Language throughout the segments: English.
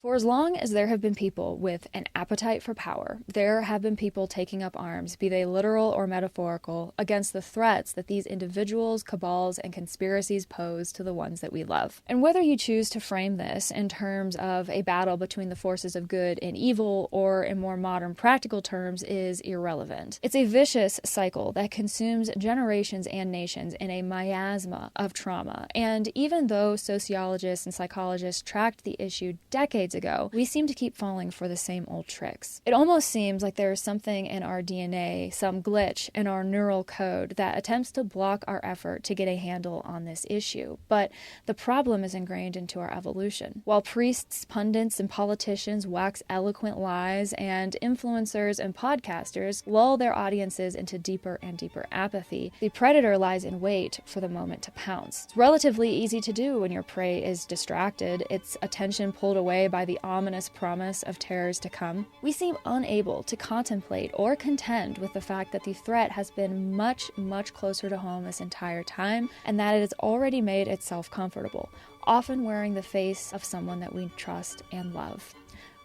For as long as there have been people with an appetite for power, there have been people taking up arms, be they literal or metaphorical, against the threats that these individuals, cabals, and conspiracies pose to the ones that we love. And whether you choose to frame this in terms of a battle between the forces of good and evil, or in more modern practical terms, is irrelevant. It's a vicious cycle that consumes generations and nations in a miasma of trauma. And even though sociologists and psychologists tracked the issue decades ago, we seem to keep falling for the same old tricks. It almost seems like there is something in our DNA, some glitch in our neural code that attempts to block our effort to get a handle on this issue. But the problem is ingrained into our evolution. While priests, pundits, and politicians wax eloquent lies, and influencers and podcasters lull their audiences into deeper and deeper apathy, the predator lies in wait for the moment to pounce. It's relatively easy to do when your prey is distracted, its attention pulled away by the ominous promise of terrors to come. We seem unable to contemplate or contend with the fact that the threat has been much, much closer to home this entire time, and that it has already made itself comfortable, often wearing the face of someone that we trust and love.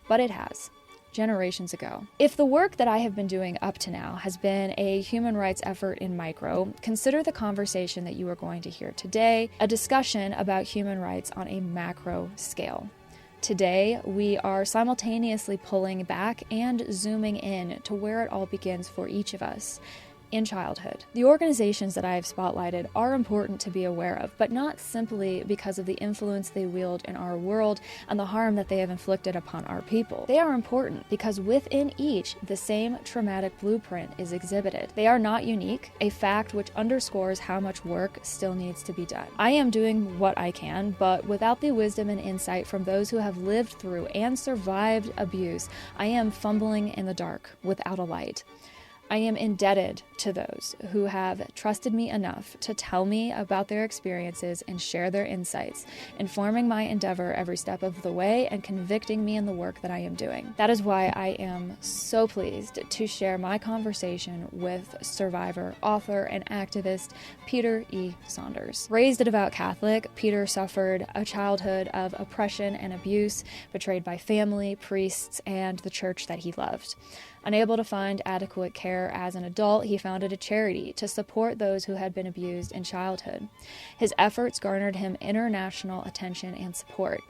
But it has. Generations ago. If the work that I have been doing up to now has been a human rights effort in micro, consider the conversation that you are going to hear today a discussion about human rights on a macro scale. Today, we are simultaneously pulling back and zooming in to where it all begins for each of us. In childhood. The organizations that I have spotlighted are important to be aware of, but not simply because of the influence they wield in our world and the harm that they have inflicted upon our people. They are important because within each, the same traumatic blueprint is exhibited. They are not unique, a fact which underscores how much work still needs to be done. I am doing what I can, but without the wisdom and insight from those who have lived through and survived abuse, I am fumbling in the dark without a light. I am indebted to those who have trusted me enough to tell me about their experiences and share their insights, informing my endeavor every step of the way and convicting me in the work that I am doing. That is why I am so pleased to share my conversation with survivor, author, and activist Peter E. Saunders. Raised a devout Catholic, Peter suffered a childhood of oppression and abuse, betrayed by family, priests, and the church that he loved. Unable to find adequate care as an adult, he founded a charity to support those who had been abused in childhood. His efforts garnered him international attention and support.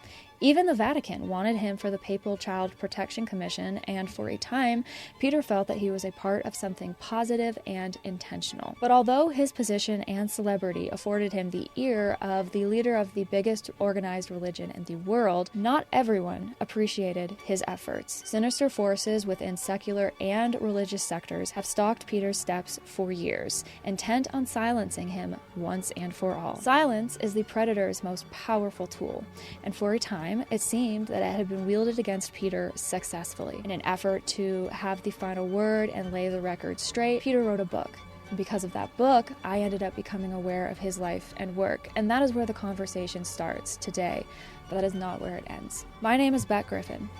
Even the Vatican wanted him for the Papal Child Protection Commission, and for a time, Peter felt that he was a part of something positive and intentional. But although his position and celebrity afforded him the ear of the leader of the biggest organized religion in the world, not everyone appreciated his efforts. Sinister forces within secular and religious sectors have stalked Peter's steps for years, intent on silencing him once and for all. Silence is the predator's most powerful tool, and for a time, it seemed that it had been wielded against Peter successfully. In an effort to have the final word and lay the record straight, Peter wrote a book. And because of that book, I ended up becoming aware of his life and work. And that is where the conversation starts today, but that is not where it ends. My name is Beck Griffin.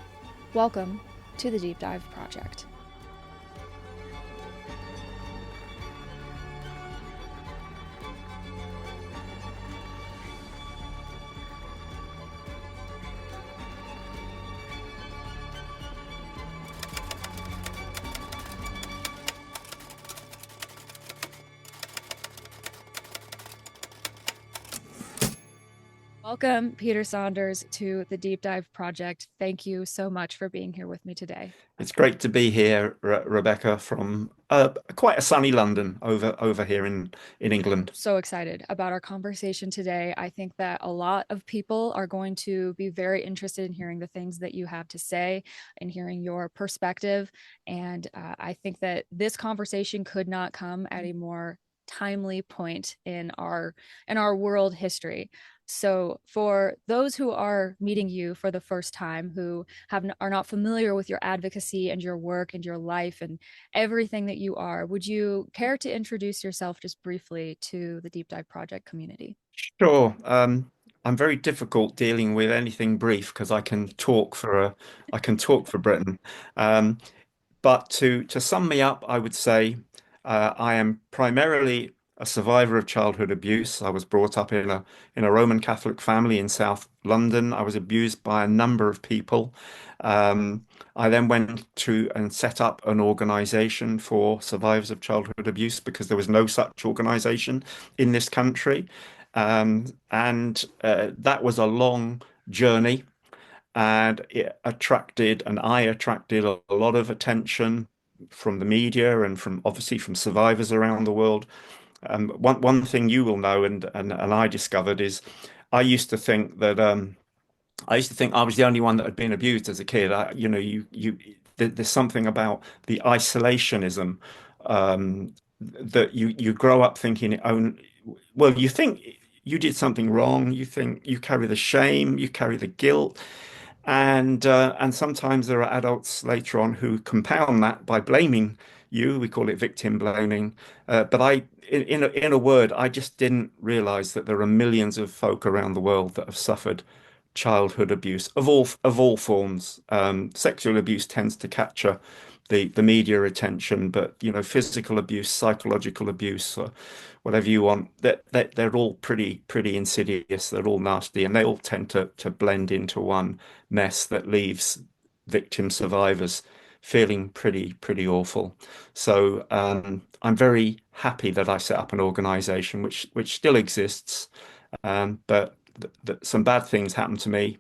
Welcome to the Deep Dive Project. Welcome, Peter Saunders, to the Deep Dive Project. Thank you so much for being here with me today. It's great to be here, Rebecca, from quite a sunny London over here in England. So excited about our conversation today. I think that a lot of people are going to be very interested in hearing the things that you have to say and hearing your perspective. And I think that this conversation could not come at a more timely point in our world history. So for those who are meeting you for the first time, who are not familiar with your advocacy and your work and your life and everything that you are, would you care to introduce yourself just briefly to the Deep Dive Project community? Sure. I'm very difficult dealing with anything brief because I can talk for Britain. Um, but to sum me up, I would say I am primarily a survivor of childhood abuse. I was brought up in a Roman Catholic family in London. I was abused by a number of people. Um, I then went to and set up an organization for survivors of childhood abuse because there was no such organization in this country. And that was a long journey, and it attracted, and I attracted a lot of attention from the media and from obviously from survivors around the world. One thing you will know, and I discovered is I used to think that I used to think I was the only one that had been abused as a kid. There's something about the isolationism, that you grow up thinking well, you think you did something wrong. You think you carry the shame, you carry the guilt, and sometimes there are adults later on who compound that by blaming you. We call it victim blaming. But in a word, I just didn't realize that there are millions of folk around the world that have suffered childhood abuse of all forms. Sexual abuse tends to capture the media attention, but physical abuse, psychological abuse, whatever you want, that they're all pretty insidious. They're all nasty, and they all tend to blend into one mess that leaves victim survivors feeling pretty awful. So I'm very happy that I set up an organization which still exists, but some bad things happened to me,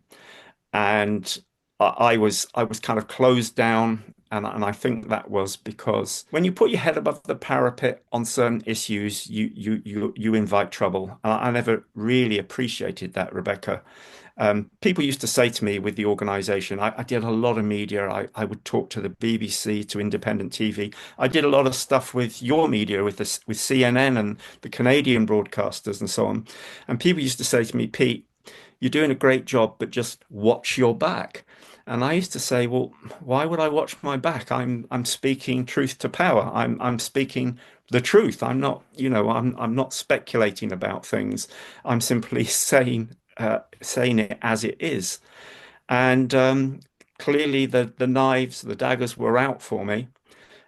and I was kind of closed down, and I think that was because when you put your head above the parapet on certain issues, you invite trouble. I never really appreciated that, Rebecca. People used to say to me with the organization, I did a lot of media. I would talk to the BBC, to independent TV. I did a lot of stuff with your media, with CNN and the Canadian broadcasters and so on. And people used to say to me, Pete, you're doing a great job, but just watch your back. And I used to say, well, why would I watch my back? I'm speaking truth to power. I'm speaking the truth. I'm not speculating about things. I'm simply saying it as it is. And clearly the knives, the daggers were out for me.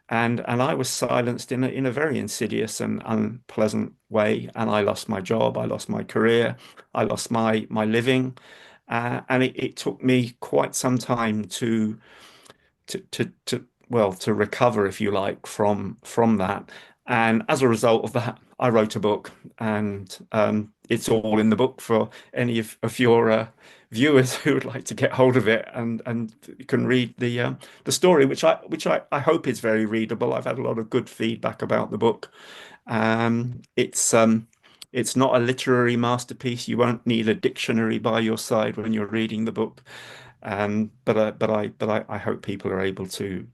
And I was silenced in a very insidious and unpleasant way. And I lost my job, I lost my career, I lost my living. And it took me quite some time to recover, if you like, from that. And as a result of that, I wrote a book, and it's all in the book for any of your viewers who would like to get hold of it, and you can read the story, which I hope is very readable. I've had a lot of good feedback about the book. It's not a literary masterpiece. You won't need a dictionary by your side when you're reading the book. But I hope people are able to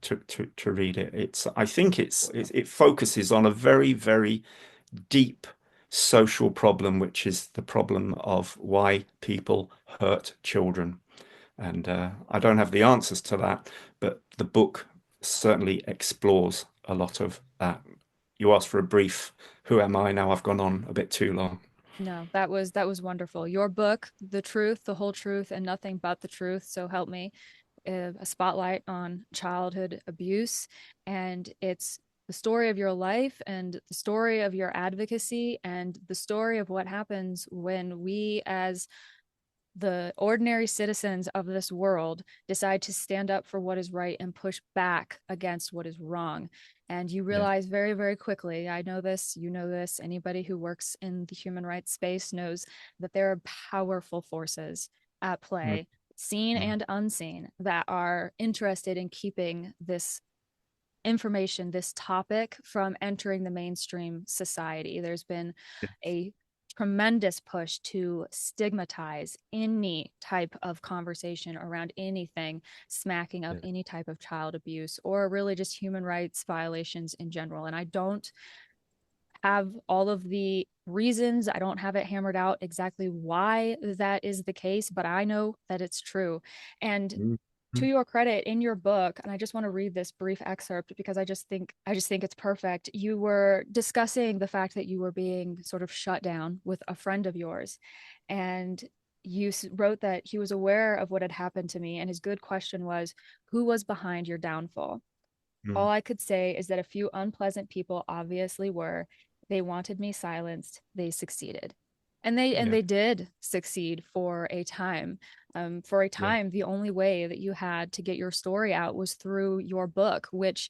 read it. I think it focuses on a very deep social problem, which is the problem of why people hurt children. And I don't have the answers to that, but the book certainly explores a lot of that. You asked for a brief, who am I? Now I've gone on a bit too long. No, that was wonderful. Your book, The Truth, the Whole Truth, and Nothing But the Truth, so help me, a spotlight on childhood abuse, and it's the story of your life and the story of your advocacy and the story of what happens when we as the ordinary citizens of this world decide to stand up for what is right and push back against what is wrong. And you Yes. realize very, very quickly, I know this, you know this, anybody who works in the human rights space knows that there are powerful forces at Mm, play, seen mm, and unseen, that are interested in keeping this information, this topic, from entering the mainstream society. There's been yes. a tremendous push to stigmatize any type of conversation around anything smacking of Yes. any type of child abuse or really just human rights violations in general. And I don't have all of the reasons. I don't have it hammered out exactly why that is the case, but I know that it's true. And Mm, to mm, your credit, in your book, and I just want to read this brief excerpt because I just think it's perfect. You were discussing the fact that you were being sort of shut down with a friend of yours, and you wrote that he was aware of what had happened to me, and his good question was, who was behind your downfall? All mm. I could say is that a few unpleasant people obviously were. They wanted me silenced. They succeeded. And Yeah, they did succeed for a time. For a yeah, time, the only way that you had to get your story out was through your book, which,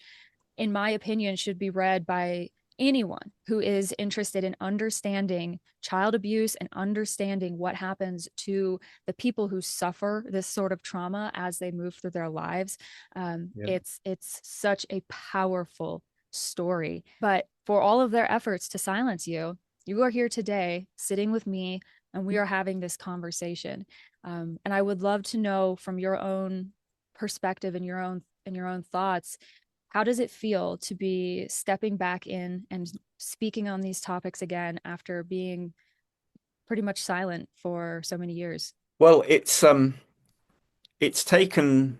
in my opinion, should be read by anyone who is interested in understanding child abuse and understanding what happens to the people who suffer this sort of trauma as they move through their lives. yeah. It's such a powerful story. But for all of their efforts to silence you, you are here today sitting with me and we are having this conversation. And I would love to know from your own perspective and your own thoughts, how does it feel to be stepping back in and speaking on these topics again after being pretty much silent for so many years? Well, it's taken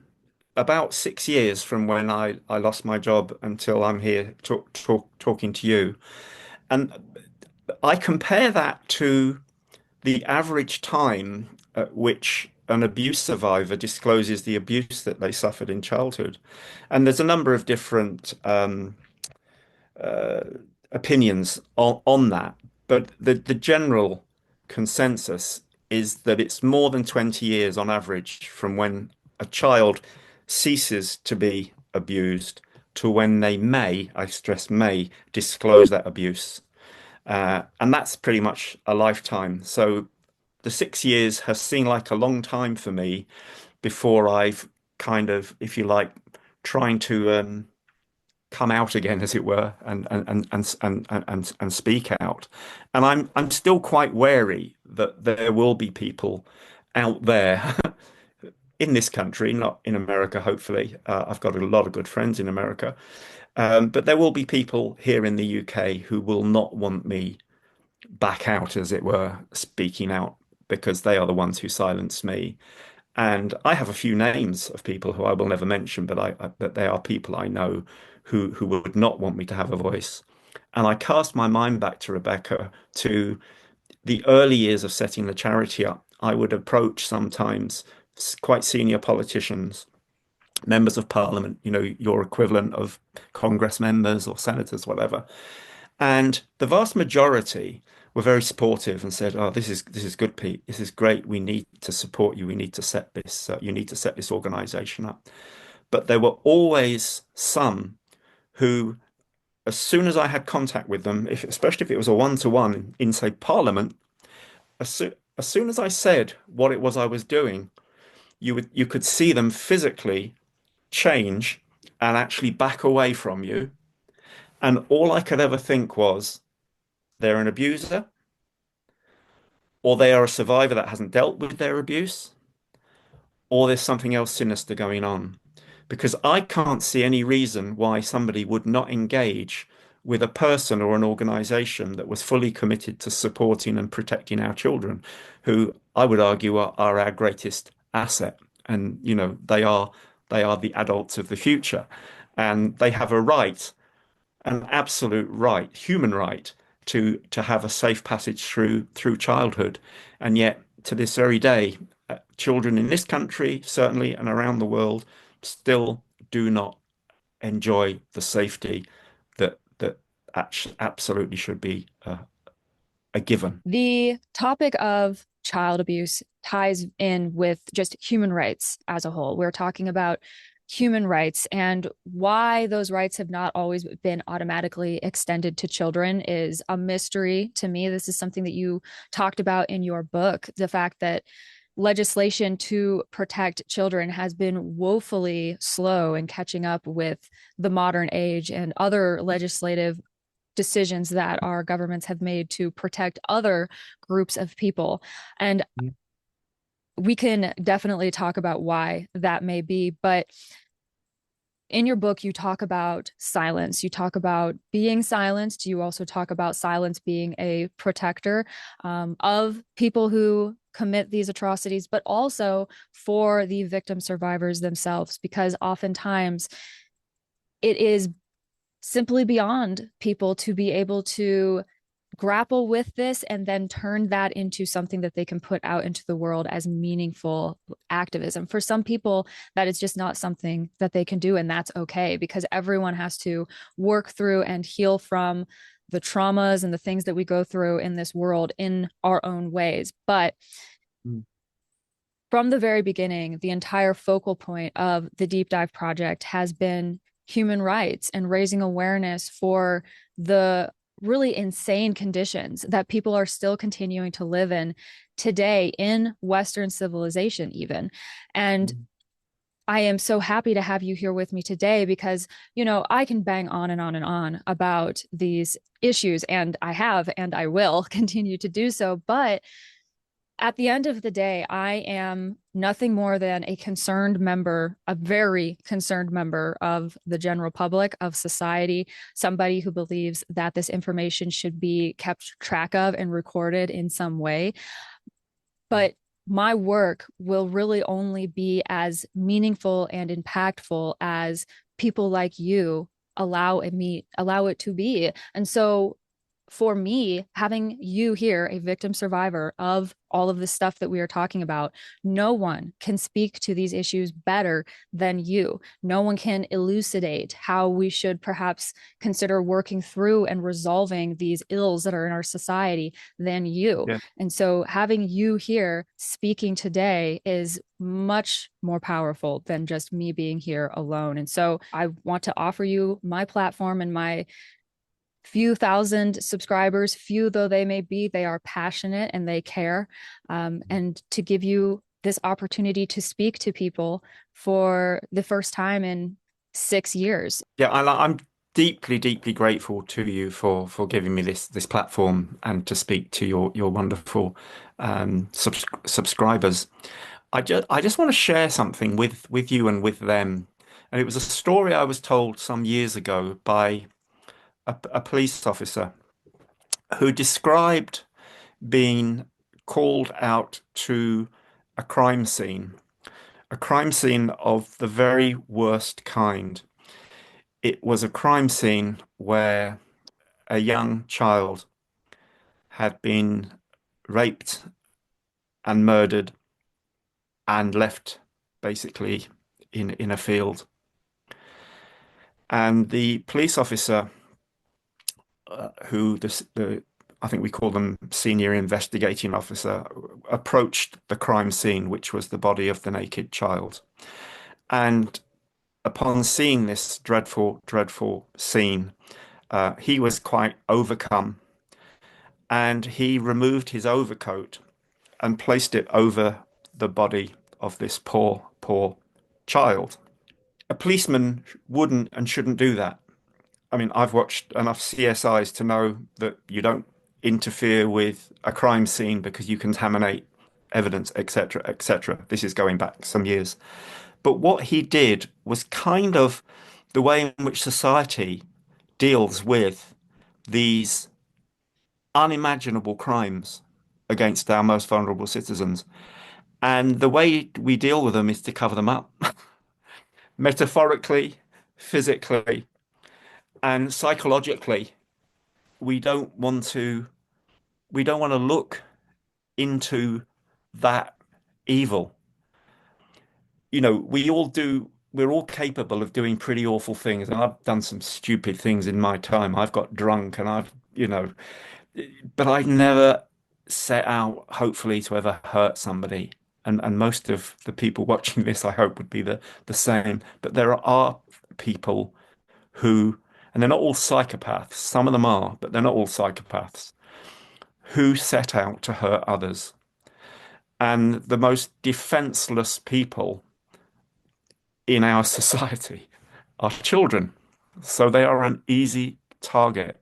about 6 years from when I lost my job until I'm here talking to you. And I compare that to the average time at which an abuse survivor discloses the abuse that they suffered in childhood. And there's a number of different uh, opinions on that, but the general consensus is that it's more than 20 years on average from when a child ceases to be abused to when they may, I stress may, disclose that abuse. And that's pretty much a lifetime. So the 6 years has seemed like a long time for me before I've kind of, if you like, trying to come out again, as it were, and speak out. And I'm still quite wary that there will be people out there in this country, not in America, hopefully. I've got a lot of good friends in America, but there will be people here in the UK who will not want me back out, as it were, speaking out because they are the ones who silenced me. And I have a few names of people who I will never mention, but but they are people I know who would not want me to have a voice. And I cast my mind back to Rebecca to the early years of setting the charity up. I would approach sometimes quite senior politicians, members of parliament, your equivalent of Congress members or senators, whatever. And the vast majority were very supportive and said, "Oh, this is good, Pete. This is great. We need to support you. We need to set this. You need to set this organization up." But there were always some who, as soon as I had contact with them, especially if it was a one-to-one in, say, Parliament, as soon as I said what it was I was doing, you could see them physically change and actually back away from you. And all I could ever think was, they're an abuser, or they are a survivor that hasn't dealt with their abuse, or there's something else sinister going on. Because I can't see any reason why somebody would not engage with a person or an organization that was fully committed to supporting and protecting our children, who I would argue are our greatest asset. And, they are the adults of the future. And they have a right, an absolute right, human right, to have a safe passage through childhood. And yet, to this very day, children in this country, certainly, and around the world, still do not enjoy the safety that absolutely should be a given. The topic of child abuse ties in with just human rights as a whole. We're talking about human rights, and why those rights have not always been automatically extended to children is a mystery to me. This is something that you talked about in your book, the fact that legislation to protect children has been woefully slow in catching up with the modern age and other legislative decisions that our governments have made to protect other groups of people. And we can definitely talk about why that may be. But in your book, you talk about silence. You talk about being silenced. You also talk about silence being a protector of people who commit these atrocities, but also for the victim survivors themselves, because oftentimes it is simply beyond people to be able to grapple with this and then turn that into something that they can put out into the world as meaningful activism. For some people, that is just not something that they can do, and that's okay, because everyone has to work through and heal from the traumas and the things that we go through in this world in our own ways. But Mm. from the very beginning, the entire focal point of the Deep Dive Project has been human rights and raising awareness for the really insane conditions that people are still continuing to live in today in Western civilization, even. And Mm. I am so happy to have you here with me today because, I can bang on and on and on about these issues, and I have, and I will continue to do so. But at the end of the day, I am nothing more than a concerned member, a very concerned member of the general public, of society, somebody who believes that this information should be kept track of and recorded in some way. But my work will really only be as meaningful and impactful as people like you allow it to be. And so for me, having you here, a victim survivor of all of the stuff that we are talking about, no one can speak to these issues better than you. No one can elucidate how we should perhaps consider working through and resolving these ills that are in our society than you. Yeah. And so having you here speaking today is much more powerful than just me being here alone. And so I want to offer you my platform and my few thousand subscribers, few though they may be, they are passionate and they care. And to give you this opportunity to speak to people for the first time in 6 years. Yeah, I'm deeply, deeply grateful to you for giving me this platform and to speak to your wonderful subscribers. I just want to share something with you and with them. And it was a story I was told some years ago by a police officer who described being called out to a crime scene, a crime scene of the very worst kind. It was a crime scene where a young child had been raped and murdered and left basically in a field. And the police officer, who the I think we call them senior investigating officer, approached the crime scene, which was the body of the naked child. And upon seeing this dreadful, dreadful scene, he was quite overcome, and he removed his overcoat and placed it over the body of this poor, poor child. A policeman wouldn't and shouldn't do that. I mean, I've watched enough CSIs to know that you don't interfere with a crime scene because you contaminate evidence, etc., etc. This is going back some years. But what he did was kind of the way in which society deals with these unimaginable crimes against our most vulnerable citizens. And the way we deal with them is to cover them up, metaphorically, physically, and psychologically. We don't want to we don't want to look into that evil. We're all capable of doing pretty awful things. And I've done some stupid things in my time. I've got drunk and but I never set out, hopefully, to ever hurt somebody. And most of the people watching this, I hope, would be the same. But there are people who, and they're not all psychopaths, some of them are, but they're not all psychopaths, who set out to hurt others. And the most defenseless people in our society are children. So they are an easy target.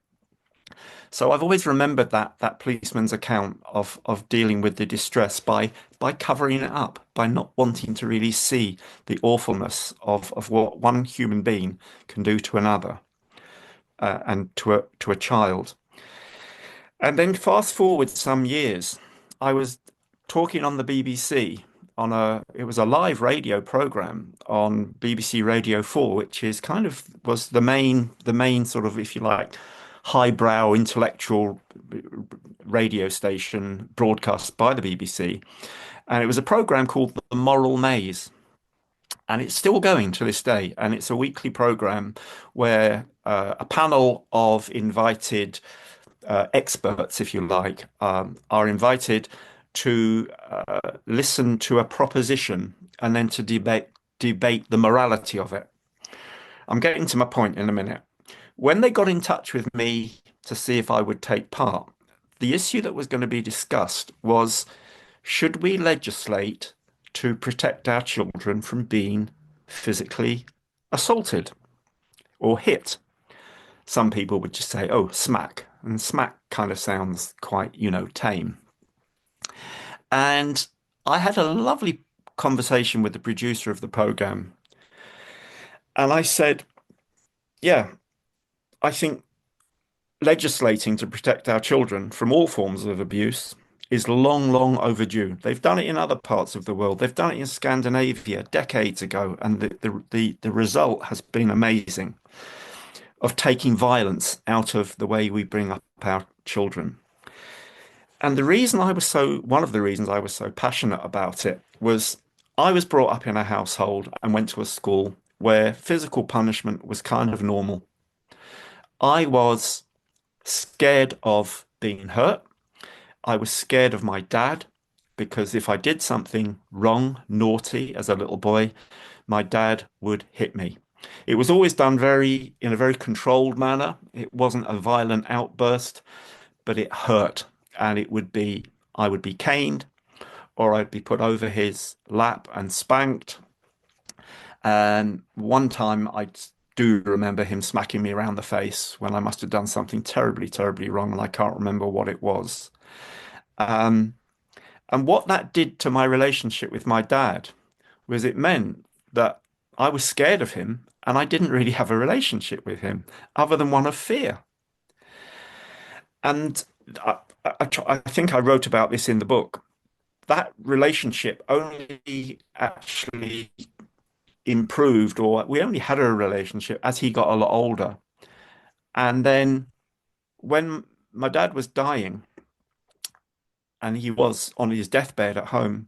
So I've always remembered that policeman's account of dealing with the distress by covering it up, by not wanting to really see the awfulness of what one human being can do to another, and to a child. And then fast forward some years, I was talking on the BBC it was a live radio program on BBC Radio 4, which is kind of was the main sort of, if you like, highbrow intellectual radio station broadcast by the BBC. And it was a program called The Moral Maze. And it's still going to this day. And it's a weekly program where a panel of invited experts, if you like, are invited to listen to a proposition and then to debate the morality of it. I'm getting to my point in a minute. When they got in touch with me to see if I would take part, the issue that was going to be discussed was, should we legislate to protect our children from being physically assaulted or hit? Some people would just say, oh, smack. And smack kind of sounds quite, tame. And I had a lovely conversation with the producer of the program. And I said, yeah, I think legislating to protect our children from all forms of abuse is long, long overdue. They've done it in other parts of the world. They've done it in Scandinavia decades ago, and the result has been amazing of taking violence out of the way we bring up our children. And one of the reasons I was so passionate about it was I was brought up in a household and went to a school where physical punishment was kind of normal. I was scared of being hurt. I was scared of my dad because if I did something wrong, naughty as a little boy, my dad would hit me. It was always done in a very controlled manner. It wasn't a violent outburst, but it hurt. And I would be caned or I'd be put over his lap and spanked. And one time I do remember him smacking me around the face when I must have done something terribly, terribly wrong, and I can't remember what it was. Um, and what that did to my relationship with my dad was it meant that I was scared of him and I didn't really have a relationship with him other than one of fear. And I think I wrote about this in the book. That relationship only actually improved, or we only had a relationship as he got a lot older. And then when my dad was dying and he was on his deathbed at home,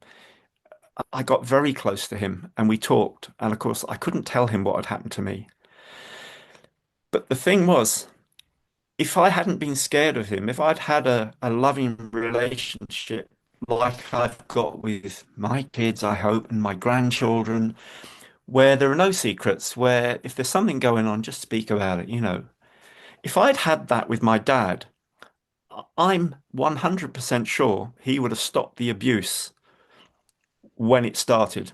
I got very close to him and we talked. And of course, I couldn't tell him what had happened to me. But the thing was, if I hadn't been scared of him, if I'd had a loving relationship like I've got with my kids, I hope, and my grandchildren, where there are no secrets, where if there's something going on, just speak about it. If I'd had that with my dad, I'm 100% sure he would have stopped the abuse when it started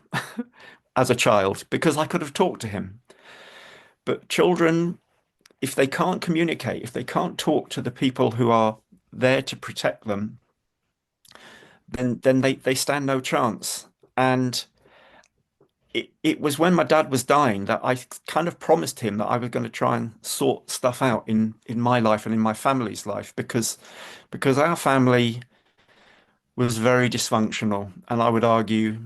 as a child because I could have talked to him. But children, if they can't communicate, if they can't talk to the people who are there to protect them, then they stand no chance. And it was when my dad was dying that I kind of promised him that I was going to try and sort stuff out in my life and in my family's life because our family was very dysfunctional, and I would argue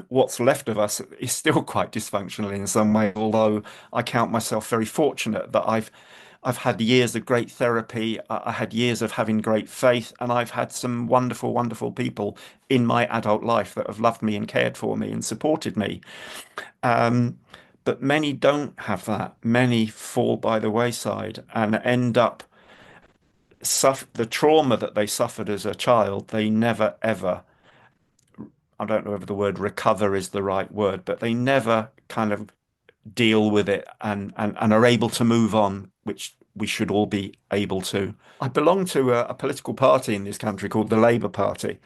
what's left of us is still quite dysfunctional in some way, although I count myself very fortunate that I've had years of great therapy. I had years of having great faith, and I've had some wonderful, wonderful people in my adult life that have loved me and cared for me and supported me. Um, but many don't have that. Many fall by the wayside and end up suffer the trauma that they suffered as a child. They never ever, I don't know if the word recover is the right word, but they never kind of deal with it and are able to move on, which we should all be able to. I belong to a political party in this country called the Labour Party.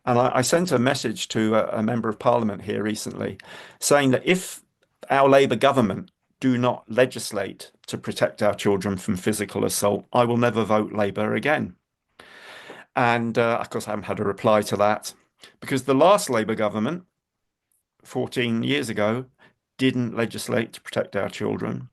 And I sent a message to a member of parliament here recently saying that if our Labour government do not legislate to protect our children from physical assault, I will never vote Labour again. And of course, I haven't had a reply to that because the last Labour government, 14 years ago, didn't legislate to protect our children.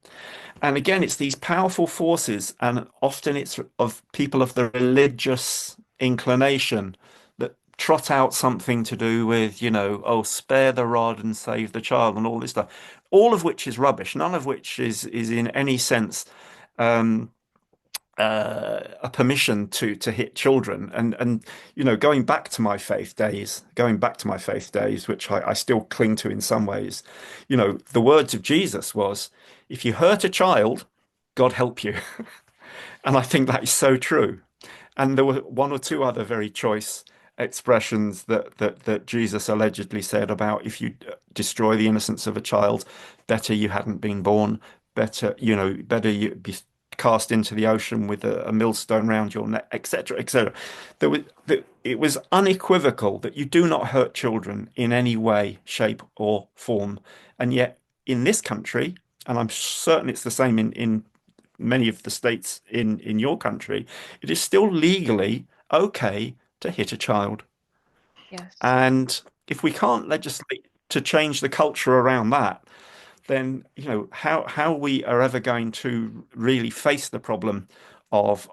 And again, it's these powerful forces, and often it's of people of the religious inclination that trot out something to do with, oh, spare the rod and save the child, and all this stuff, all of which is rubbish, none of which is in any sense um, a permission to hit children. And going back to my faith days, which I still cling to in some ways, the words of Jesus was, if you hurt a child, God help you. And I think that is so true. And there were one or two other very choice expressions that Jesus allegedly said about, if you destroy the innocence of a child, better you hadn't been born, better you be cast into the ocean with a millstone round your neck, etc., etc. It was unequivocal that you do not hurt children in any way, shape, or form. And yet, in this country, and I'm certain it's the same in many of the states in your country, it is still legally okay to hit a child. Yes. And if we can't legislate to change the culture around that, then how we are ever going to really face the problem of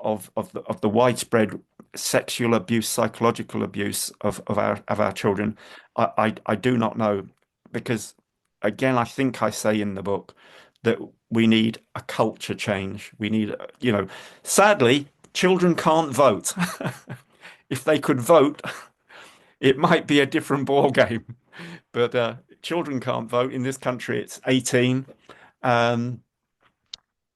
the widespread sexual abuse, psychological abuse of our children, I do not know. Because again, I think I say in the book that we need a culture change. We need, sadly, children can't vote. If they could vote, it might be a different ball game. But children can't vote in this country. It's 18. Um,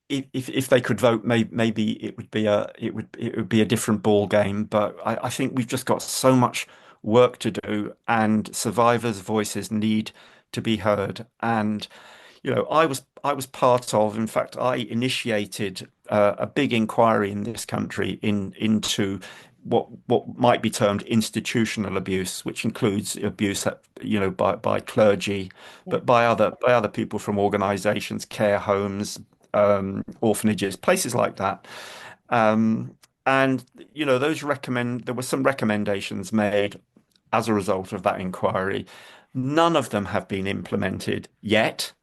if they could vote, maybe it would be a different ball game. But I think we've just got so much work to do, and survivors' voices need to be heard. And I was part of, in fact, I initiated a big inquiry in this country into what might be termed institutional abuse, which includes abuse by clergy, Yeah. but by other people from organisations, care homes, orphanages, places like that. Um, and those recommend there were some recommendations made as a result of that inquiry. None of them have been implemented yet.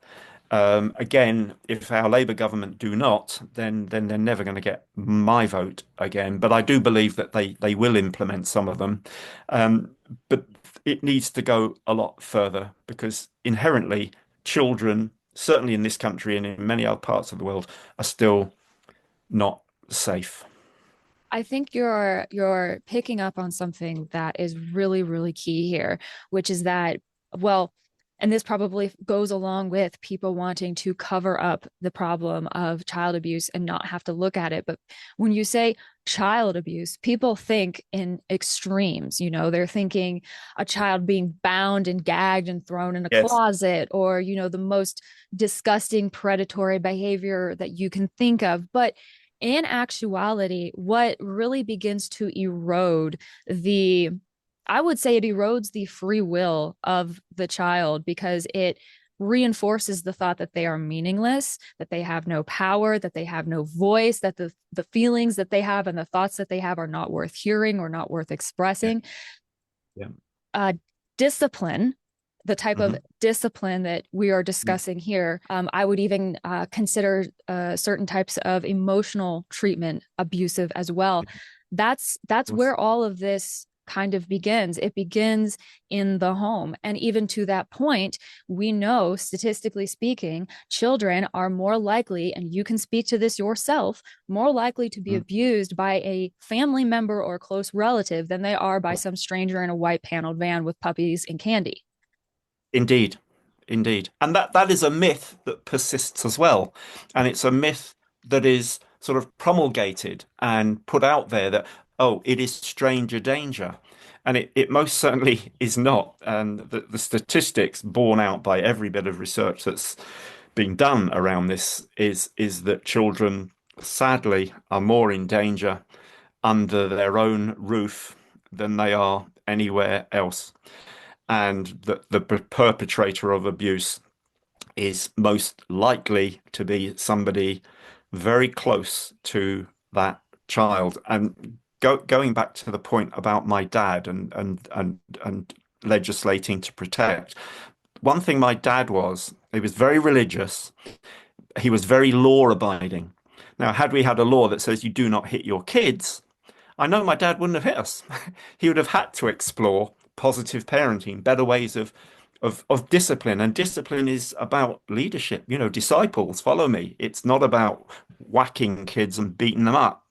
Again, if our Labour government do not, then they're never going to get my vote again. But I do believe that they will implement some of them. Um, but it needs to go a lot further, because inherently children, certainly in this country and in many other parts of the world, are still not safe. I think you're picking up on something that is really, really key here, which is that, well, and this probably goes along with people wanting to cover up the problem of child abuse and not have to look at it. But when you say child abuse, people think in extremes. They're thinking a child being bound and gagged and thrown in a Yes. closet, or, the most disgusting predatory behavior that you can think of. But in actuality, what really begins to erode the, I would say it erodes the free will of the child, because it reinforces the thought that they are meaningless, that they have no power, that they have no voice, that the feelings that they have and the thoughts that they have are not worth hearing or not worth Yeah. expressing. Yeah. uh, Discipline, the type of Hmm. discipline that we are discussing here, I would even consider certain types of emotional treatment abusive as well. That's Yes. where all of this kind of begins. It begins in the home. And even to that point, we know, statistically speaking, children are more likely, and you can speak to this yourself, more likely to be Mm. abused by a family member or close relative than they are by some stranger in a white paneled van with puppies and candy. Indeed, indeed. And that is a myth that persists as well. And it's a myth that is sort of promulgated and put out there that, oh, it is stranger danger. And it most certainly is not. And the statistics borne out by every bit of research that's been done around this is that children, sadly, are more in danger under their own roof than they are anywhere else, and that the perpetrator of abuse is most likely to be somebody very close to that child. And going back to the point about my dad and legislating to protect, one thing my dad was, he was very religious, he was very law abiding. Now, had we had a law that says you do not hit your kids, I know my dad wouldn't have hit us. He would have had to explore positive parenting, better ways of discipline. And discipline is about leadership, disciples, follow me. It's not about whacking kids and beating them up.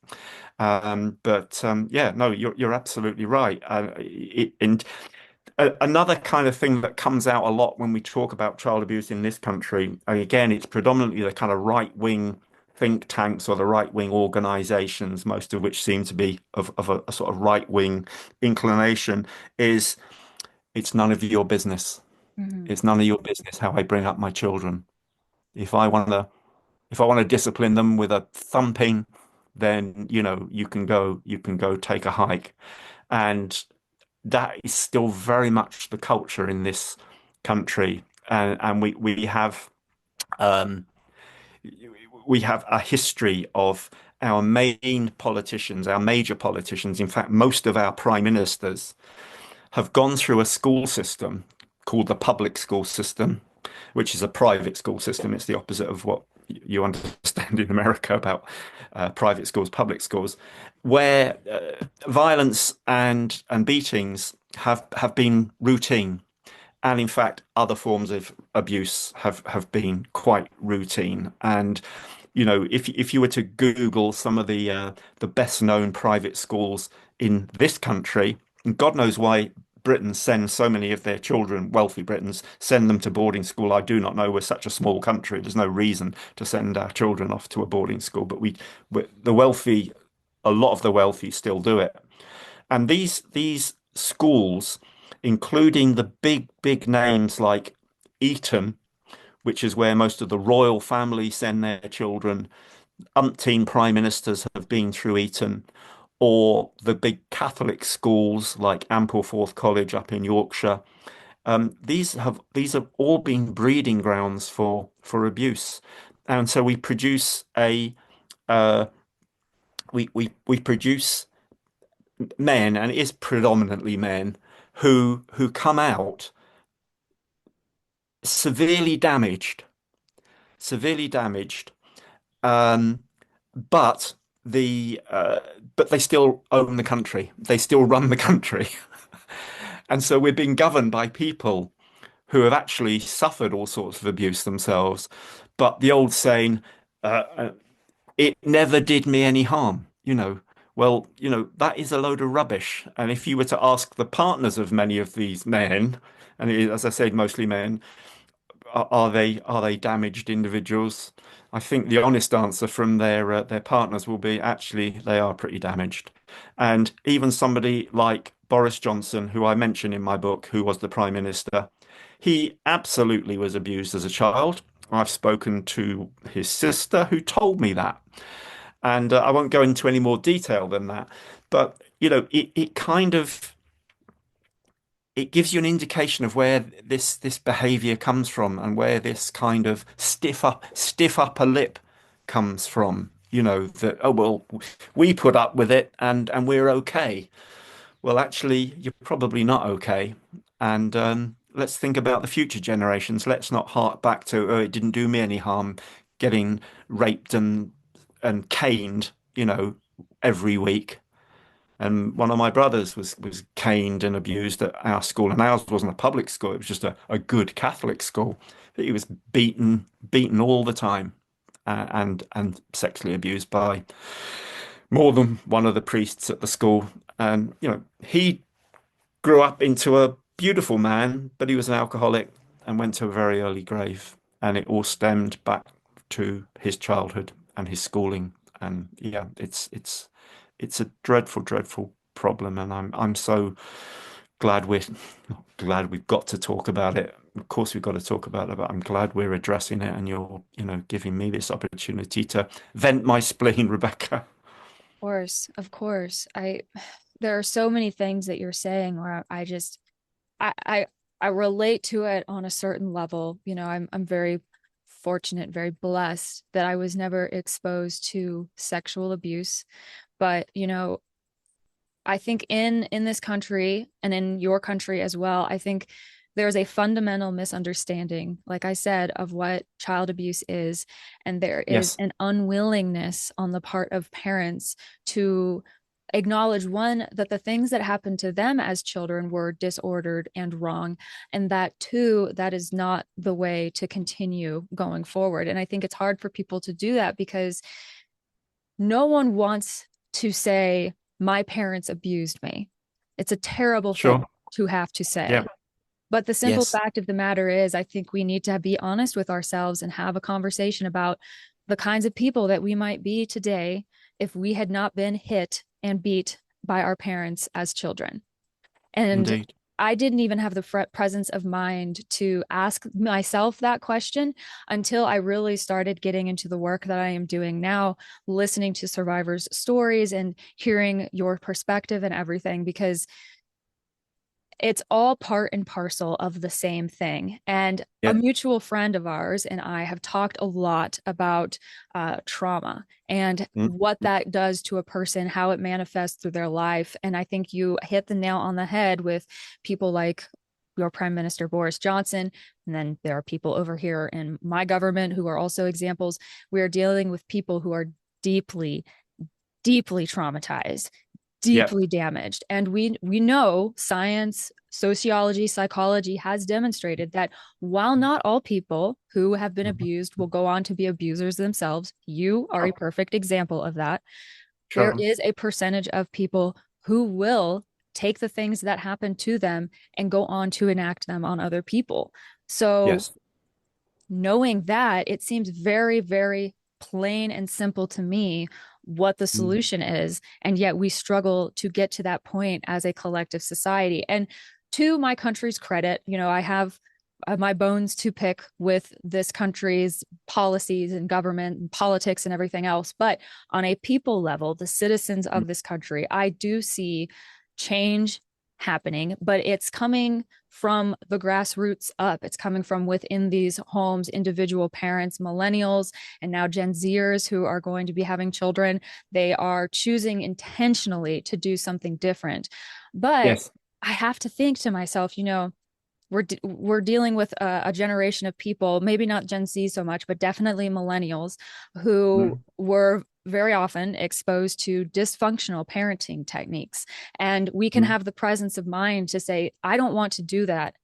Yeah, no, you're absolutely right. And another kind of thing that comes out a lot when we talk about child abuse in this country, and again, it's predominantly the kind of right-wing think tanks or the right-wing organizations, most of which seem to be of a sort of right-wing inclination, is it's none of your business. Hmm. It's none of your business how I bring up my children. If I want to, if I want to discipline them with a thumping, then you can go take a hike. And that is still very much the culture in this country, and um, we have a history of our main politicians, our major politicians. In fact, most of our prime ministers have gone through a school system called the public school system, which is a private school system. It's the opposite of what you understand in America about private schools, public schools, where violence and beatings have been routine. And in fact, other forms of abuse have been quite routine. And if you were to Google some of the best known private schools in this country, and God knows why Britain sends so many of their children, wealthy Britons, send them to boarding school. I do not know. We're such a small country. There's no reason to send our children off to a boarding school. But the wealthy, a lot of the wealthy still do it. And these schools, including the big names like Eton, which is where most of the royal family send their children. Umpteen prime ministers have been through Eton, or the big Catholic schools like Ampleforth College up in Yorkshire. These have all been breeding grounds for abuse, and so uh, we produce men, and it is predominantly men who come out severely damaged, severely damaged. Um, but but they still own the country. They still run the country. And so we're being governed by people who have actually suffered all sorts of abuse themselves. But the old saying, uh, it never did me any harm, Well, that is a load of rubbish. And if you were to ask the partners of many of these men, and as I said, mostly men, are they damaged individuals? I think the honest answer from their partners will be actually they are pretty damaged. And even somebody like Boris Johnson, who I mention in my book, who was the Prime Minister, he absolutely was abused as a child. I've spoken to his sister who told me that. And I won't go into any more detail than that. But, it kind of it gives you an indication of where this behavior comes from and where this kind of stiff upper lip comes from. That, oh well, we put up with it and we're okay. Well, actually, you're probably not okay. And let's think about the future generations. Let's not hark back to, oh, it didn't do me any harm getting raped and caned, every week. And one of my brothers was caned and abused at our school, and ours wasn't a public school; it was just a good Catholic school. But he was beaten all the time, and sexually abused by more than one of the priests at the school. And he grew up into a beautiful man, but he was an alcoholic and went to a very early grave. And it all stemmed back to his childhood and his schooling. And yeah, it's a dreadful, dreadful problem. And I'm so glad we've got to talk about it. Of course, we've got to talk about it, but I'm glad we're addressing it, and you're, giving me this opportunity to vent my spleen, Rebecca. Of course, of course. There are so many things that you're saying where I just, I, I, I relate to it on a certain level. I'm very fortunate, very blessed that I was never exposed to sexual abuse. But, I think in this country and in your country as well, I think there's a fundamental misunderstanding, like I said, of what child abuse is. And there is Yes. an unwillingness on the part of parents to acknowledge, one, that the things that happened to them as children were disordered and wrong, and that, two, that is not the way to continue going forward. And I think it's hard for people to do that because no one wants to say, my parents abused me. It's a terrible thing Sure. to have to Yeah. say. But the simple Yes. fact of the matter is, I think we need to be honest with ourselves and have a conversation about the kinds of people that we might be today if we had not been hit and beat by our parents as children. And Indeed. I didn't even have the presence of mind to ask myself that question until I really started getting into the work that I am doing now, listening to survivors' stories and hearing your perspective and everything, because it's all part and parcel of the same thing. And a Yeah. mutual friend of ours and I have talked a lot about trauma and Mm. what that does to a person, how it manifests through their life. And I think you hit the nail on the head with people like your Prime Minister Boris Johnson. And then there are people over here in my government who are also examples. We are dealing with people who are deeply, deeply traumatized, Yeah. deeply damaged. And we know science, sociology, psychology has demonstrated that while not all people who have been Mhm. abused will go on to be abusers themselves, you are a Sure. perfect example of that. There Sure. is a percentage of people who will take the things that happen to them and go on to enact them on other people. So Yes. knowing that, it seems very, very plain and simple to me what the Mm. solution is. And yet we struggle to get to that point as a collective society. And to my country's credit, I have my bones to pick with this country's policies and government and politics and everything else. But on a people level, the citizens Mm. of this country, I do see change happening, but it's coming from the grassroots up. It's coming from within these homes, individual parents, millennials, and now Gen Zers who are going to be having children. They are choosing intentionally to do something different. But Yes. I have to think to myself, we're dealing with a generation of people, maybe not Gen Z so much, but definitely millennials who Mm. were very often exposed to dysfunctional parenting techniques. And we can Mm. have the presence of mind to say, I don't want to do that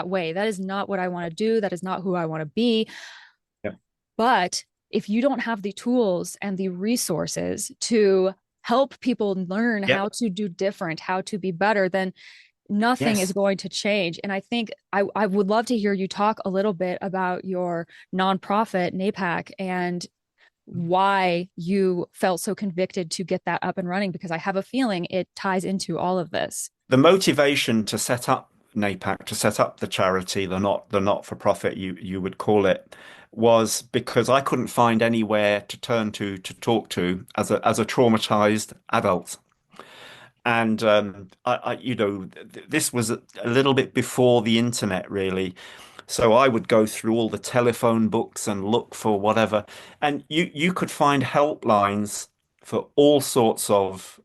way. That is not what I want to do. That is not who I want to be. Yeah. But if you don't have the tools and the resources to help people learn Yep. how to do different, how to be better, then nothing is Yes. going to change. And I think I would love to hear you talk a little bit about your nonprofit, NAPAC, and why you felt so convicted to get that up and running, because I have a feeling it ties into all of this. The motivation to set up NAPAC, to set up the charity, the not-for-profit you would call it, was because I couldn't find anywhere to turn to talk to as a traumatized adult. And this was a little bit before the internet, really. So I would go through all the telephone books and look for whatever, and you could find helplines for all sorts of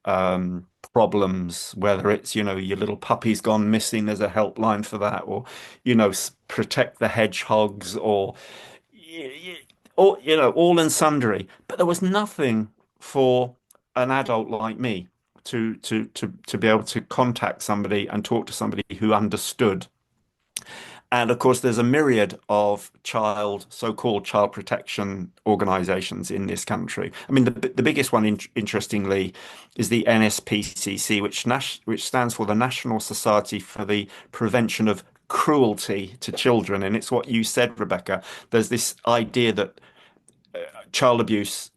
problems. Whether it's your little puppy's gone missing, there's a helpline for that, or protect the hedgehogs, or all and sundry. But there was nothing for an adult like me to be able to contact somebody and talk to somebody who understood. And of course, there's a myriad of so-called child protection organizations in this country. I mean, the biggest one, interestingly, is the NSPCC, which stands for the National Society for the Prevention of Cruelty to Children. And it's what you said, Rebecca. There's this idea that child abuse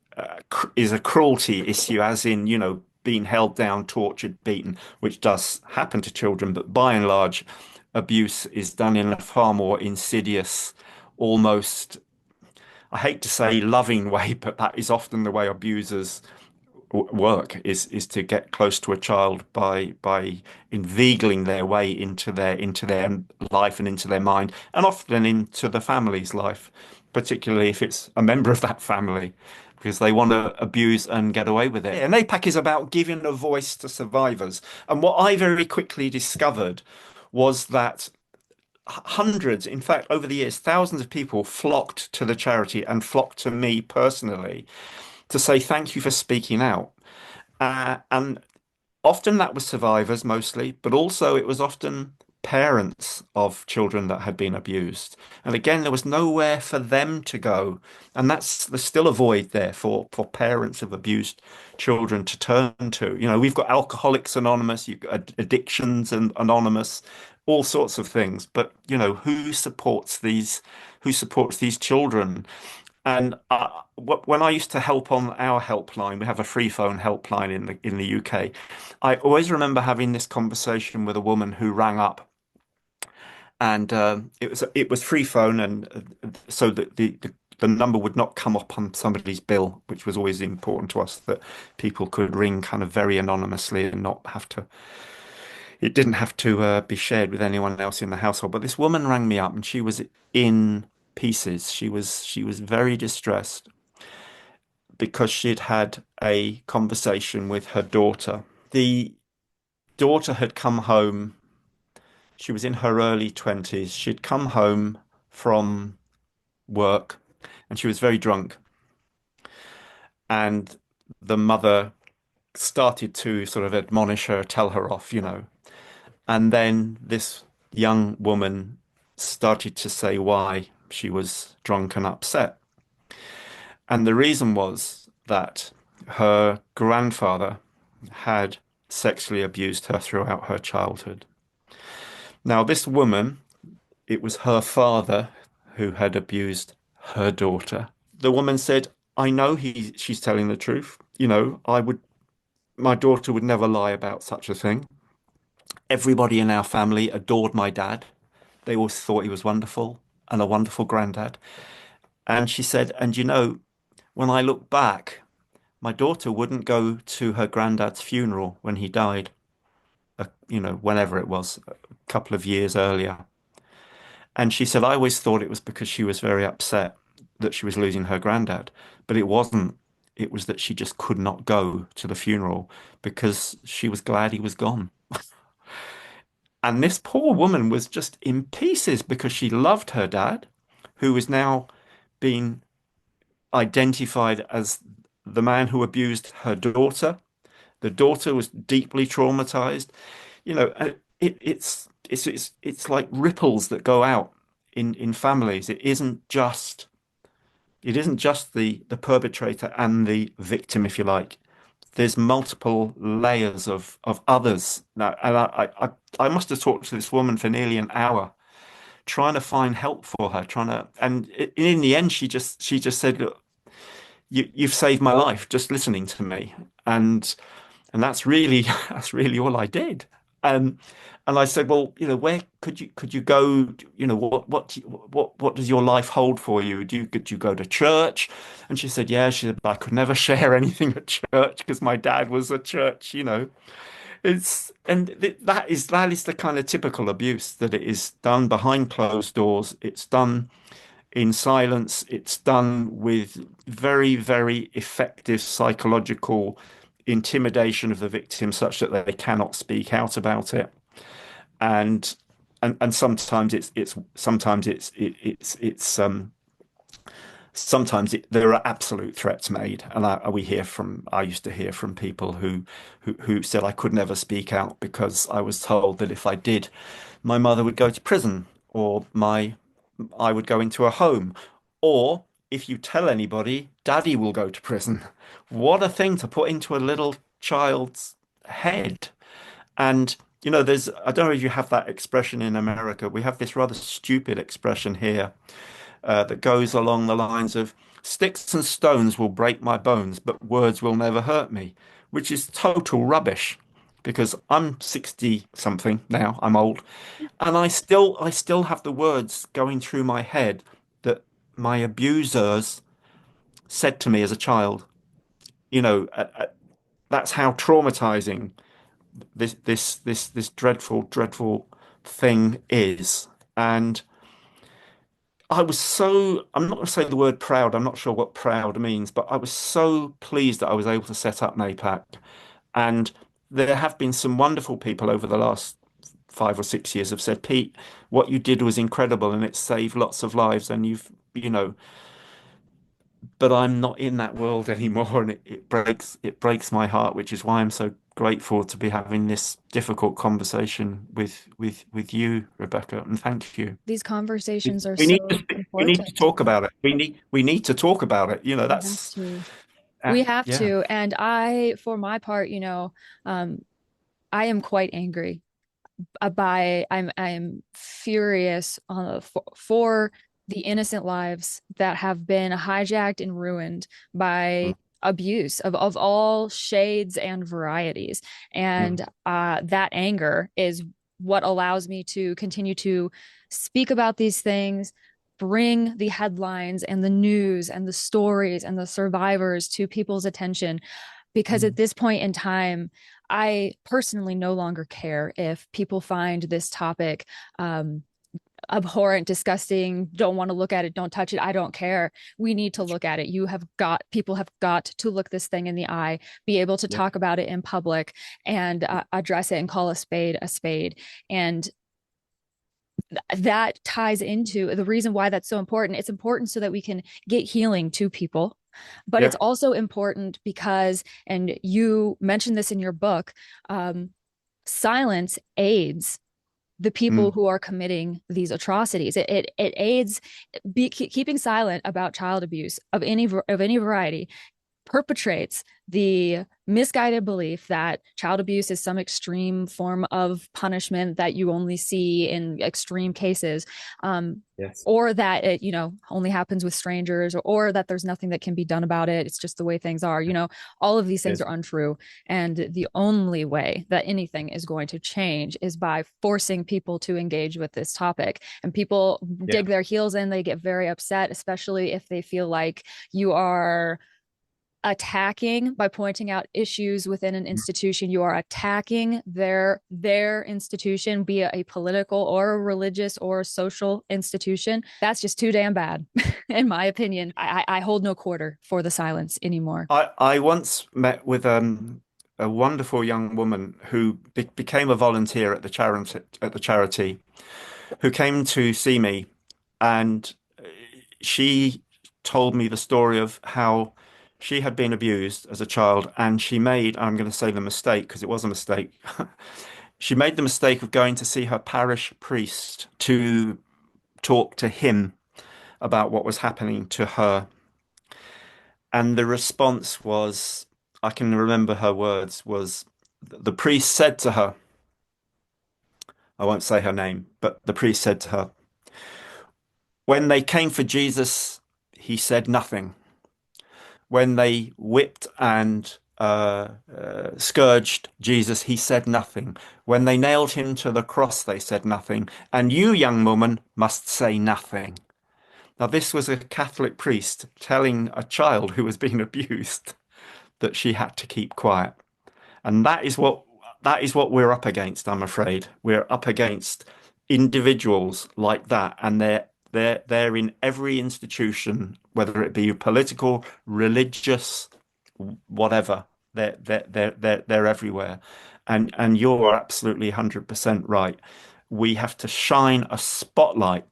is a cruelty issue, as in, being held down, tortured, beaten, which does happen to children, but by and large, abuse is done in a far more insidious, almost, I hate to say loving way, but that is often the way abusers work is to get close to a child by inveigling their way into their life and into their mind, and often into the family's life, particularly if it's a member of that family, because they want to abuse and get away with it. And APAC is about giving a voice to survivors. And what I very quickly discovered was that hundreds, in fact, over the years, thousands of people flocked to the charity and flocked to me personally to say thank you for speaking out. And often that was survivors mostly, but also it was often parents of children that had been abused. And again, there was nowhere for them to go. And there's still a void there for parents of abused children to turn to. We've got Alcoholics Anonymous, you've got Addictions and Anonymous, all sorts of things. But, who supports these children? And when I used to help on our helpline, we have a free phone helpline in the UK. I always remember having this conversation with a woman who rang up, and it was free phone, and so that the number would not come up on somebody's bill, which was always important to us, that people could ring kind of very anonymously and not have to. It didn't have to be shared with anyone else in the household. But this woman rang me up, and she was in pieces. She was very distressed because she'd had a conversation with her daughter. The daughter had come home. She was in her early 20s. She'd come home from work and she was very drunk. And the mother started to sort of admonish her, tell her off. And then this young woman started to say why she was drunk and upset. And the reason was that her grandfather had sexually abused her throughout her childhood. Now, this woman, it was her father who had abused her daughter. The woman said, I know she's telling the truth. My daughter would never lie about such a thing. Everybody in our family adored my dad. They always thought he was wonderful and a wonderful granddad. And she said, and when I look back, my daughter wouldn't go to her granddad's funeral when he died, whenever it was, a couple of years earlier. And she said, I always thought it was because she was very upset that she was losing her granddad, but it wasn't. It was that she just could not go to the funeral because she was glad he was gone. And this poor woman was just in pieces because she loved her dad, who was now being identified as the man who abused her daughter. The daughter was deeply traumatized. It's like ripples that go out in families. It isn't just the perpetrator and the victim, if you like. There's multiple layers of others. Now, and I must have talked to this woman for nearly an hour trying to find help for her, and in the end, she just said, "Look, you've saved my life just listening to me," and that's really that's really all I did. Um, and I said, well, where could you go? What does your life hold for you? Do you go to church? And she said, yeah. She said, but I could never share anything at church because my dad was at church. That is the kind of typical abuse, that it is done behind closed doors. It's done in silence. It's done with very, very effective psychological intimidation of the victim such that they cannot speak out about it. And sometimes there are absolute threats made, and I used to hear from people who said I could never speak out because I was told that if I did, my mother would go to prison, or I would go into a home, or if you tell anybody, daddy will go to prison. What a thing to put into a little child's head. And I don't know if you have that expression in America. We have this rather stupid expression here, that goes along the lines of sticks and stones will break my bones, but words will never hurt me, which is total rubbish because I'm 60 something now, I'm old, and I still have the words going through my head that my abusers said to me as a child. That's how traumatizing this dreadful, dreadful thing is. And I'm not going to say the word proud. I'm not sure what proud means, but I was so pleased that I was able to set up NAPAC. And there have been some wonderful people over the last 5 or 6 years have said, Pete, what you did was incredible and it saved lots of lives. And but I'm not in that world anymore. And it breaks my heart, which is why I'm so grateful to be having this difficult conversation with you, Rebecca, and thank you. These conversations are We need to so we need to important. talk about it. We need to talk about it. We have to. Uh, We have yeah. to. And I, for my part, um, I am quite angry by I'm furious for the innocent lives that have been hijacked and ruined Mm, by abuse of all shades and varieties. And mm, that anger is what allows me to continue to speak about these things, bring the headlines and the news and the stories and the survivors to people's attention, because at mm. this point in time, I personally no longer care if people find this topic abhorrent, disgusting, don't want to look at it, don't touch it. I don't care. We need to look at it. People have got to look this thing in the eye, be able to Yeah. talk about it in public and address it and call a spade a spade. And that ties into the reason why that's so important. It's important so that we can get healing to people. But it's Yeah. also important because, and you mentioned this in your book, silence aids the people Mm, who are committing these atrocities. It aids keeping silent about child abuse of any variety perpetrates the misguided belief that child abuse is some extreme form of punishment that you only see in extreme cases, yes. or that it only happens with strangers, or that there's nothing that can be done about it. It's just the way things are. All of these things Yes. are untrue, and the only way that anything is going to change is by forcing people to engage with this topic. And people Yeah. dig their heels in, they get very upset, especially if they feel like you are attacking by pointing out issues within an institution. You are attacking their institution, be it a political or a religious or a social institution. That's just too damn bad. In my opinion, I hold no quarter for the silence anymore. I once met with a wonderful young woman who became a volunteer at the charity who came to see me, and she told me the story of how she had been abused as a child, and she made, I'm going to say the mistake because it was a mistake. She made the mistake of going to see her parish priest to talk to him about what was happening to her. And the response was, I can remember her words, was the priest said to her, I won't say her name, but the priest said to her, when they came for Jesus, he said nothing. When they whipped and scourged Jesus, he said nothing. When they nailed him to the cross, they said nothing. And you, young woman, must say nothing. Now, this was a Catholic priest telling a child who was being abused that she had to keep quiet. And that is what we're up against, I'm afraid. We're up against individuals like that, and they're in every institution, whether it be political, religious, whatever. They're everywhere. And you're absolutely 100% right. We have to shine a spotlight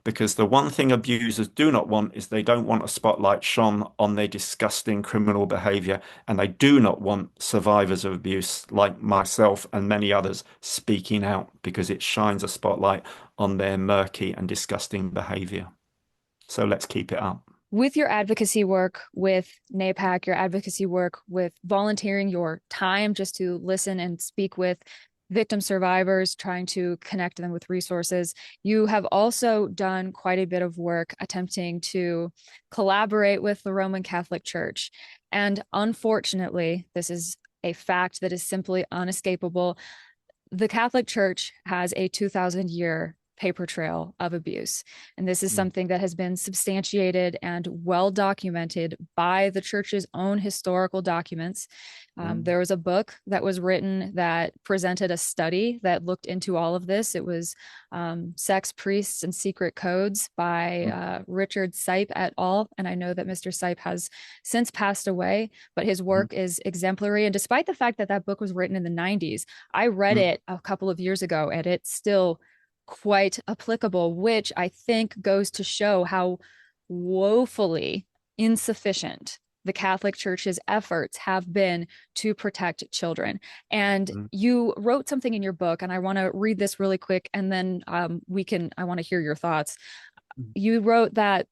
because the one thing abusers do not want is they don't want a spotlight shone on their disgusting criminal behavior, and they do not want survivors of abuse like myself and many others speaking out because it shines a spotlight on their murky and disgusting behavior. So let's keep it up. With your advocacy work with NAPAC, your advocacy work with volunteering your time just to listen and speak with victim survivors, trying to connect them with resources, you have also done quite a bit of work attempting to collaborate with the Roman Catholic Church. And unfortunately, this is a fact that is simply unescapable. The Catholic Church has a 2,000-year paper trail of abuse. And this is Mm, something that has been substantiated and well documented by the church's own historical documents. mm, There was a book that was written that presented a study that looked into all of this. It was Sex, Priests, and Secret Codes by mm, Richard Sipe et al. And I know that Mr. Sipe has since passed away, but his mm, work is exemplary. And despite the fact that that book was written in the 90s, I read mm. it a couple of years ago and it's still quite applicable, which I think goes to show how woefully insufficient the Catholic Church's efforts have been to protect children. And Mm. you wrote something in your book, and I want to read this really quick, and then I want to hear your thoughts. You wrote that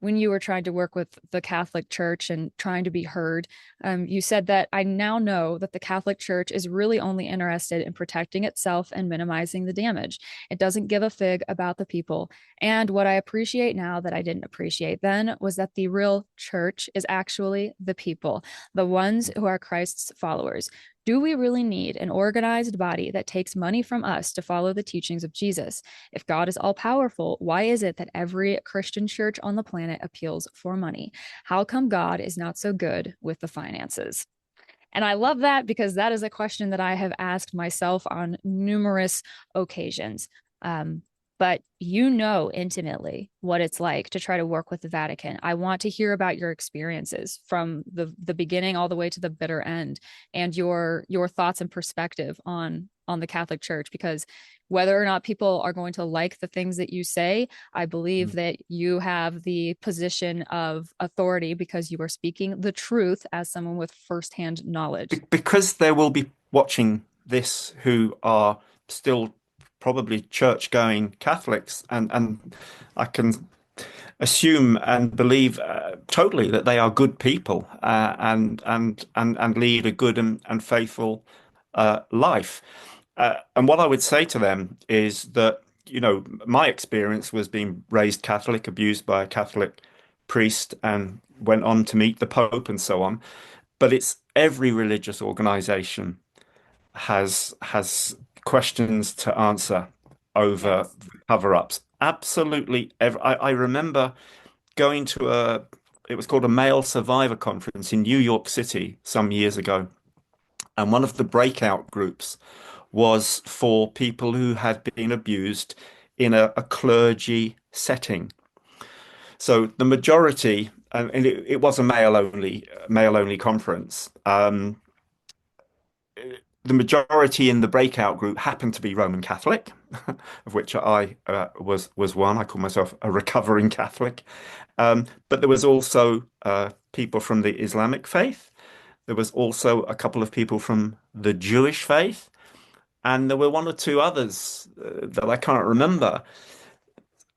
when you were trying to work with the Catholic Church and trying to be heard, you said that I now know that the Catholic Church is really only interested in protecting itself and minimizing the damage. It doesn't give a fig about the people. And what I appreciate now that I didn't appreciate then was that the real church is actually the people, the ones who are Christ's followers. Do we really need an organized body that takes money from us to follow the teachings of Jesus? If God is all powerful, why is it that every Christian church on the planet appeals for money? How come God is not so good with the finances? And I love that because that is a question that I have asked myself on numerous occasions. Um, but you know intimately what it's like to try to work with the Vatican. I want to hear about your experiences from the beginning all the way to the bitter end, and your thoughts and perspective on the Catholic Church, because whether or not people are going to like the things that you say, I believe Mm. that you have the position of authority because you are speaking the truth as someone with firsthand knowledge. Because there will be watching this who are still probably church-going Catholics, and I can assume and believe totally that they are good people and lead a good and faithful life. And what I would say to them is that, my experience was being raised Catholic, abused by a Catholic priest, and went on to meet the Pope and so on. But it's every religious organization has questions to answer over Yes. cover-ups. Absolutely. I remember going to it was called a Male Survivor Conference in New York City some years ago. And one of the breakout groups was for people who had been abused in a clergy setting. So the majority, and it was a male only conference. The majority in the breakout group happened to be Roman Catholic, of which I was one. I call myself a recovering Catholic. But there was also people from the Islamic faith. There was also a couple of people from the Jewish faith, and there were one or two others that I can't remember.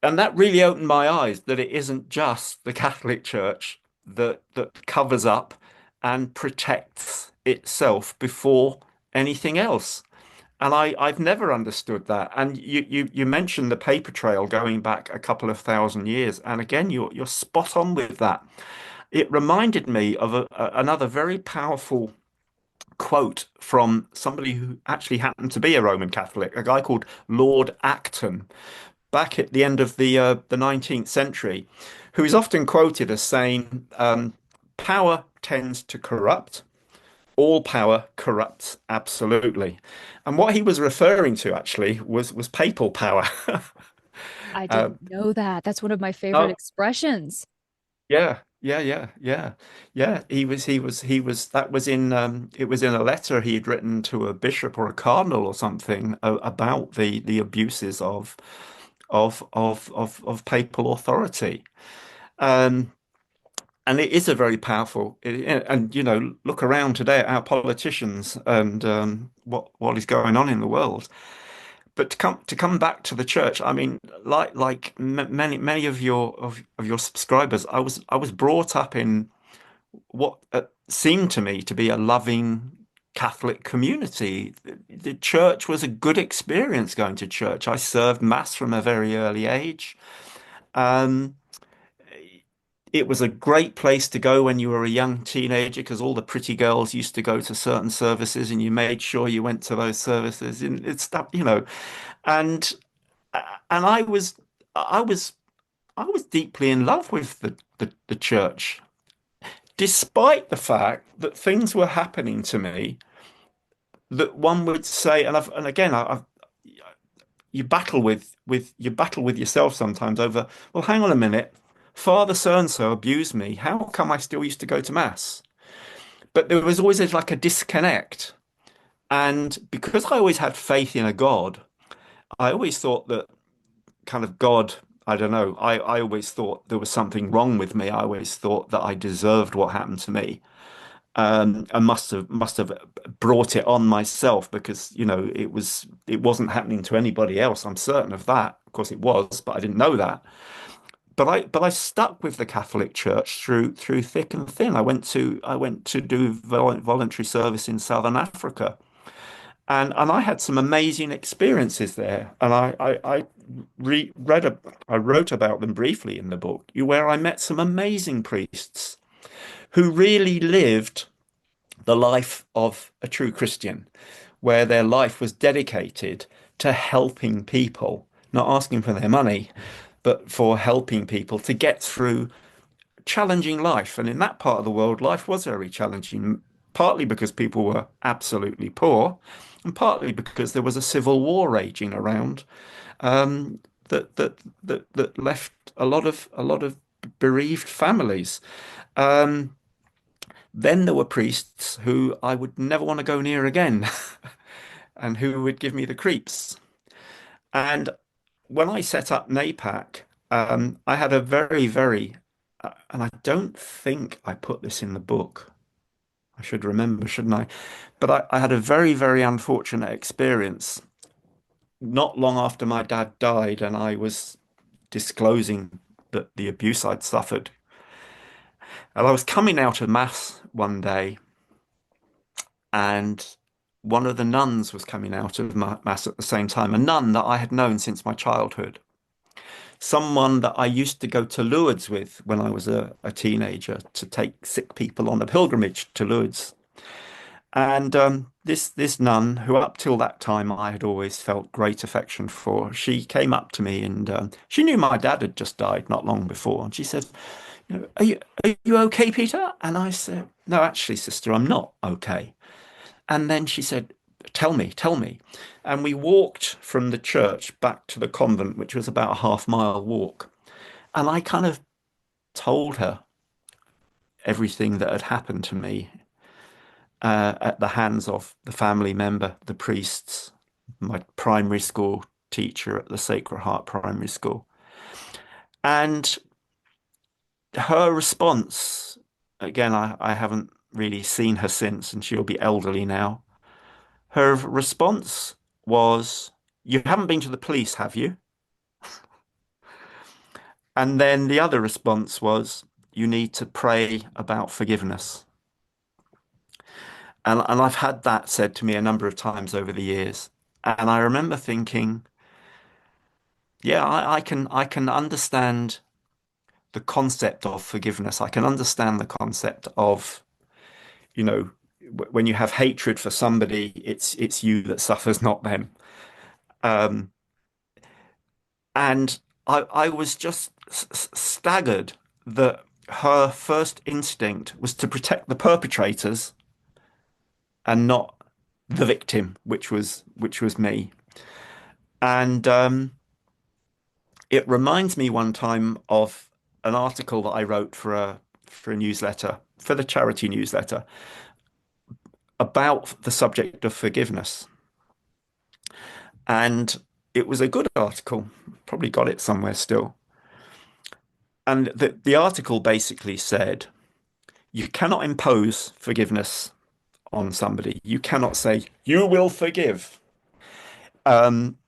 And that really opened my eyes that it isn't just the Catholic Church that covers up and protects itself before anything else. And I've never understood that. And you mentioned the paper trail going back a couple of thousand years. And again, you're spot on with that. It reminded me of another very powerful quote from somebody who actually happened to be a Roman Catholic, a guy called Lord Acton, back at the end of the 19th century, who is often quoted as saying, "Power tends to corrupt. All power corrupts absolutely." And what he was referring to actually was papal power. I Uh, didn't know that. That's one of my favorite oh, expressions. yeah, yeah. He was. That was in. It was in a letter he had written to a bishop or a cardinal or something about the abuses of papal authority. Um, and it is a very powerful. And look around today at our politicians and what is going on in the world. But to come back to the church, I mean, like many of your subscribers, I was brought up in what seemed to me to be a loving Catholic community. The church was a good experience going to church. I served mass from a very early age. Um, it was a great place to go when you were a young teenager because all the pretty girls used to go to certain services and you made sure you went to those services. And it's stuff. And and I was I was deeply in love with the church, despite the fact that things were happening to me that one would say, and again, you battle with yourself sometimes over, well, hang on a minute, Father so and so abused me. How come I still used to go to mass? But there was always like a disconnect. And because I always had faith in a God, I always thought that kind of God. I don't know. I always thought there was something wrong with me. I always thought that I deserved what happened to me. I must have brought it on myself because, it wasn't happening to anybody else. I'm certain of that. Of course it was, but I didn't know that. But I stuck with the Catholic Church through thick and thin. I went to do voluntary service in Southern Africa. And I had some amazing experiences there. And I re read a, I wrote about them briefly in the book, where I met some amazing priests who really lived the life of a true Christian, where their life was dedicated to helping people, not asking for their money, but for helping people to get through challenging life. And in that part of the world, life was very challenging, partly because people were absolutely poor, and partly because there was a civil war raging around, that left a lot of bereaved families. Um, then there were priests who I would never want to go near again, and who would give me the creeps. And when I set up NAPAC, I had a and I don't think I put this in the book. I should remember, shouldn't I? But I had a very unfortunate experience not long after my dad died, and I was disclosing the abuse I'd suffered. And I was coming out of mass one day, and one of the nuns was coming out of mass at the same time, a nun that I had known since my childhood. Someone that I used to go to Lourdes with when I was a teenager to take sick people on a pilgrimage to Lourdes. And this nun, who up till that time I had always felt great affection for, she came up to me, and she knew my dad had just died not long before. And she said, are you okay, Peter? And I said, no, actually, sister, I'm not okay. And then she said, tell me, tell me. And we walked from the church back to the convent, which was about a half-mile walk. And I kind of told her everything that had happened to me, at the hands of the family member, the priests, my primary school teacher at the Sacred Heart Primary School. And her response, again, I haven't really seen her since, and she'll be elderly now. Her response was, you haven't been to the police, have you? And then the other response was, you need to pray about forgiveness. And I've had that said to me a number of times over the years. And I remember thinking, yeah, I can understand the concept of forgiveness. I can understand the concept of, you know, when you have hatred for somebody, it's you that suffers, not them. Um, and I was just staggered that her first instinct was to protect the perpetrators and not the victim, which was me. And it reminds me one time of an article that I wrote for a newsletter, for the charity newsletter, about the subject of forgiveness. And it was a good article, probably got it somewhere still. And the article basically said, you cannot impose forgiveness on somebody. You cannot say, you will forgive. Um,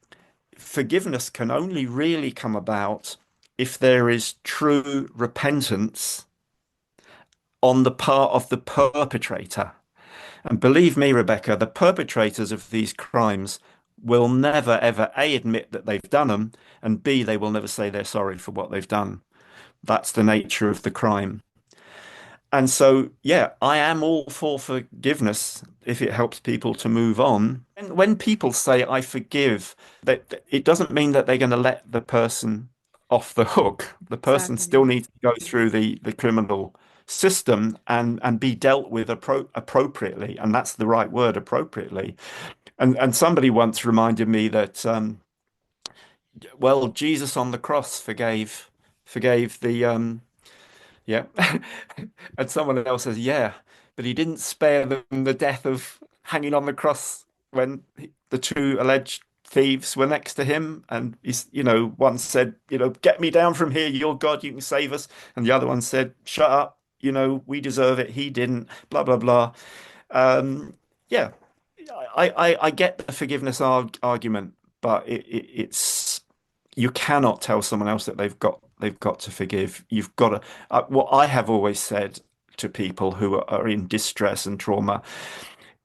Forgiveness can only really come about if there is true repentance on the part of the perpetrator. And believe me, Rebecca, the perpetrators of these crimes will never, ever, A, admit that they've done them, and B, they will never say they're sorry for what they've done. That's the nature of the crime. And so, yeah, I am all for forgiveness if it helps people to move on. And when people say I forgive, that it doesn't mean that they're going to let the person off the hook. The person still Exactly. needs to go through the criminal system and be dealt with appropriately. And that's the right word, appropriately. And somebody once reminded me that, well, Jesus on the cross forgave the yeah. And someone else says, yeah, but he didn't spare them the death of hanging on the cross when the two alleged thieves were next to him, and he's, one said, get me down from here, you're God, you can save us. And the other one said, shut up, we deserve it, he didn't, blah, blah, blah. Yeah, I get the forgiveness argument, but it's you cannot tell someone else that they've got to forgive. You've got to. What I have always said to people who are in distress and trauma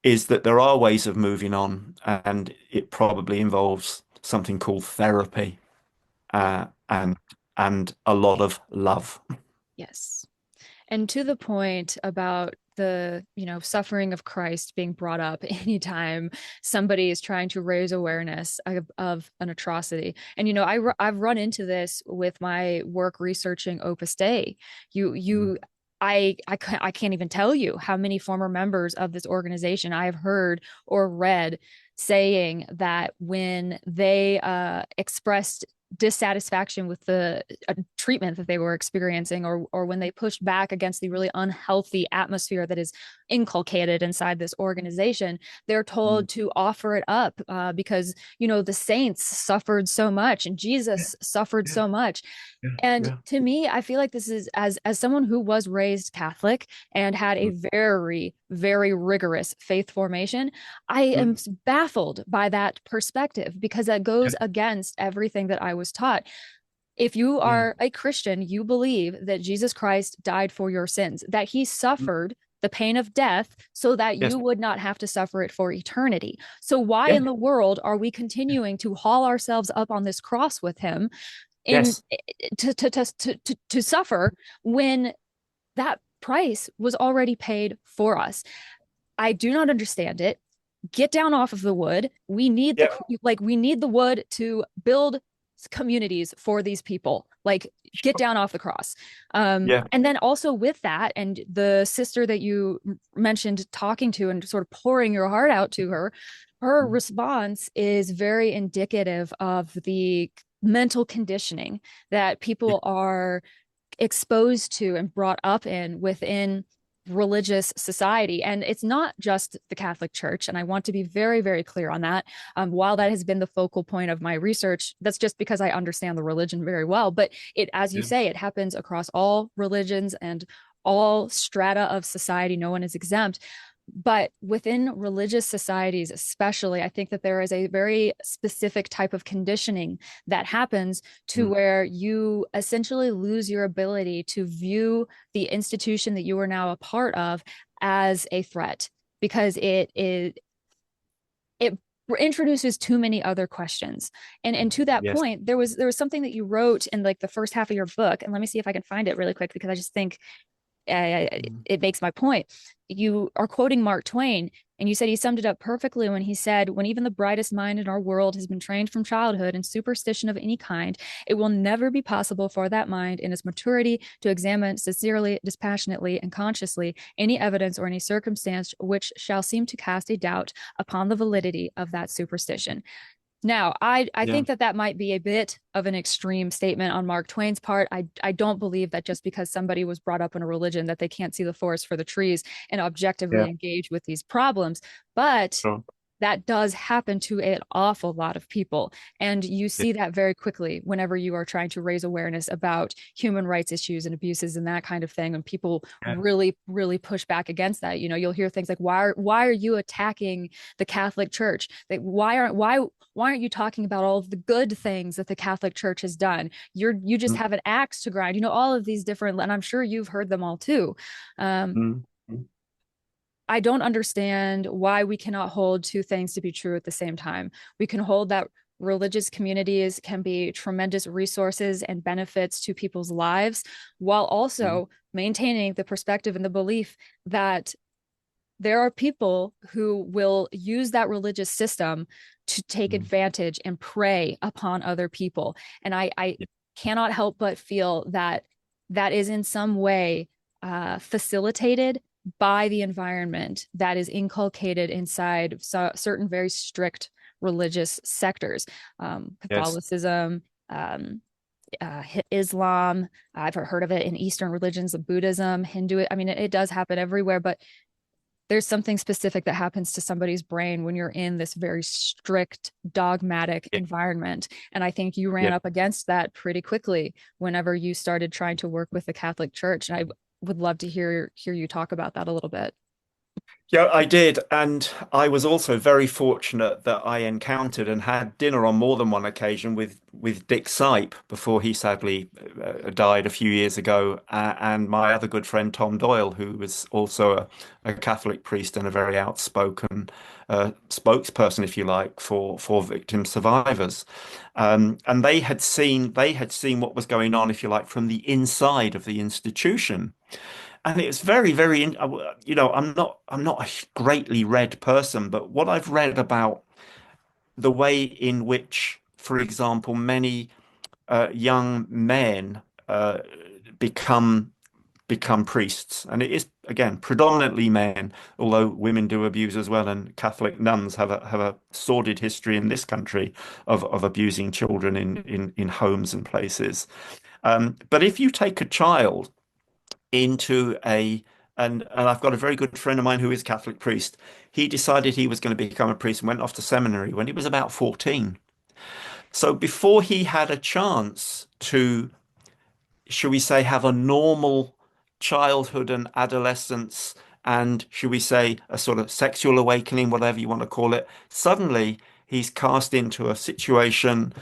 is that there are ways of moving on, and it probably involves something called therapy, Yeah. and a lot of love. Yes. And to the point about the, suffering of Christ being brought up anytime somebody is trying to raise awareness of an atrocity. And, I've run into this with my work researching Opus Dei. Mm. You, I can't even tell you how many former members of this organization I have heard or read saying that when they expressed dissatisfaction with the treatment that they were experiencing, or when they pushed back against the really unhealthy atmosphere that is inculcated inside this organization, they're Mm. told to offer it up, because the saints suffered so much and Yeah, Jesus suffered yeah, so much. yeah, And yeah. to me, I feel like this is, as someone who was raised Catholic and had a Mm. very, very rigorous faith formation, I am Mm. baffled by that perspective because that Yeah, goes against everything that I was taught. If you yeah. are a Christian, you believe that Jesus Christ died for your sins, that he Mm. suffered the pain of death so that Yes, you would not have to suffer it for eternity. So why yeah, in the world are we continuing to haul ourselves up on this cross with him in yes, to suffer when that price was already paid for us? I do not understand it. Get down off of the wood. We need yeah, the wood to build communities for these people. Like, get sure. down off the cross. Yeah, And then also with that, and the sister that you mentioned talking to and sort of pouring your heart out to her, her Mm. response is very indicative of the mental conditioning that Yeah, people are exposed to and brought up within religious society. And it's not just the Catholic Church. And I want to be very, very clear on that. While that has been the focal point of my research, that's just because I understand the religion very well. But as you yeah, say, it happens across all religions and all strata of society. No one is exempt. But within religious societies, especially, I think that there is a very specific type of conditioning that happens to mm, where you essentially lose your ability to view the institution that you are now a part of as a threat, because it introduces too many other questions. And to that yes, point, there was something that you wrote in like the first half of your book, and let me see if I can find it really quick because I just think mm, it makes my point. You are quoting Mark Twain, and you said he summed it up perfectly when he said, when even the brightest mind in our world has been trained from childhood in superstition of any kind, it will never be possible for that mind in its maturity to examine sincerely, dispassionately, and consciously any evidence or any circumstance which shall seem to cast a doubt upon the validity of that superstition. Now, I yeah, think that that might be a bit of an extreme statement on Mark Twain's part. I don't believe that just because somebody was brought up in a religion that they can't see the forest for the trees and objectively yeah, engage with these problems. But sure. that does happen to an awful lot of people. And you Yeah, see that very quickly whenever you are trying to raise awareness about human rights issues and abuses and that kind of thing. And people yeah, really, really push back against that. You'll hear things like, why are you attacking the Catholic Church? Like, why aren't you talking about all of the good things that the Catholic Church has done? You just mm, have an axe to grind. All of these different, and I'm sure you've heard them all too. Um, mm, mm, I don't understand why we cannot hold two things to be true at the same time. We can hold that religious communities can be tremendous resources and benefits to people's lives, while mm, also maintaining the perspective and the belief that there are people who will use that religious system to take mm. advantage and prey upon other people. And I Yeah, cannot help but feel that that is in some way facilitated by the environment that is inculcated inside certain very strict religious sectors, yes, Catholicism, Islam. I've heard of it in Eastern religions, Buddhism, Hindu. I mean, it does happen everywhere, but there's something specific that happens to somebody's brain when you're in this very strict, dogmatic Yeah, environment. And I think you ran yeah. up against that pretty quickly whenever you started trying to work with the Catholic Church. And I would love to hear you talk about that a little bit. Yeah, I did. And I was also very fortunate that I encountered and had dinner on more than one occasion with Dick Sipe before he sadly died a few years ago, and my other good friend Tom Doyle, who was also a Catholic priest and a very outspoken spokesperson, if you like, for victim survivors. And they had seen what was going on, if you like, from the inside of the institution. And it's very, very, I'm not a greatly read person, but what I've read about the way in which, for example, many young men uh, become become priests, and it is again predominantly men, although women do abuse as well, and Catholic nuns have a sordid history in this country of abusing children in homes and places. But if you take a child into a and I've got a very good friend of mine who is a Catholic priest. He decided he was going to become a priest and went off to seminary when he was about 14. So before he had a chance to, should we say, have a normal childhood and adolescence and, should we say, a sort of sexual awakening, whatever you want to call it, suddenly he's cast into a situation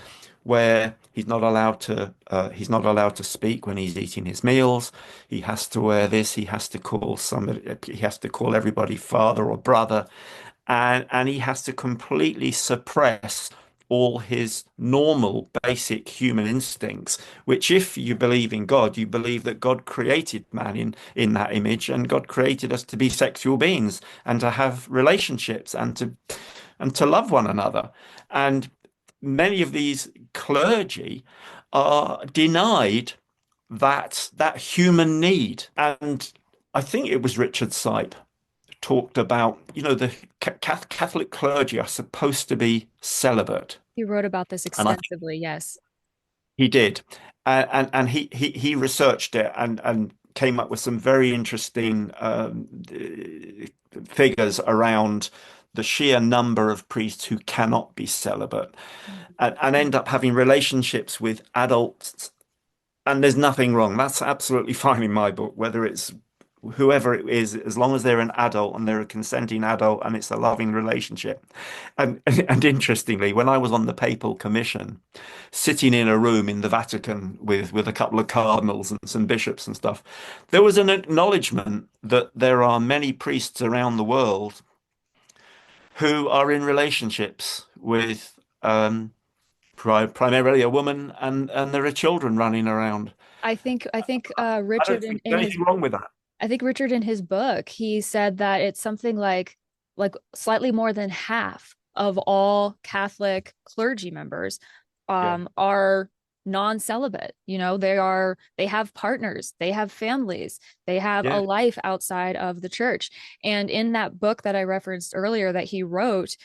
where he's not allowed to speak when he's eating his meals. He has to wear this. He has to call somebody. He has to call everybody father or brother, and he has to completely suppress all his normal basic human instincts, which if you believe in God, you believe that God created man in that image, and God created us to be sexual beings and to have relationships and to love one another. And many of these clergy are denied that human need. And I think it was Richard Sipe talked about, the Catholic clergy are supposed to be celibate. You wrote about this And I think extensively, yes. he did. And he researched it and came up with some very interesting figures around the sheer number of priests who cannot be celibate and end up having relationships with adults. And there's nothing wrong. That's absolutely fine in my book, whether it's whoever it is, as long as they're an adult and they're a consenting adult and it's a loving relationship. And interestingly, when I was on the Papal Commission, sitting in a room in the Vatican with a couple of cardinals and some bishops and stuff, there was an acknowledgement that there are many priests around the world who are in relationships with primarily a woman, and there are children running around. I think I Richard don't think there's anything wrong with that. I think Richard in his book, he said that it's something like slightly more than half of all Catholic clergy members Yeah, are non-celibate. They have partners, they have families, they have a yeah, life outside of the church. And in that book that I referenced earlier that he wrote,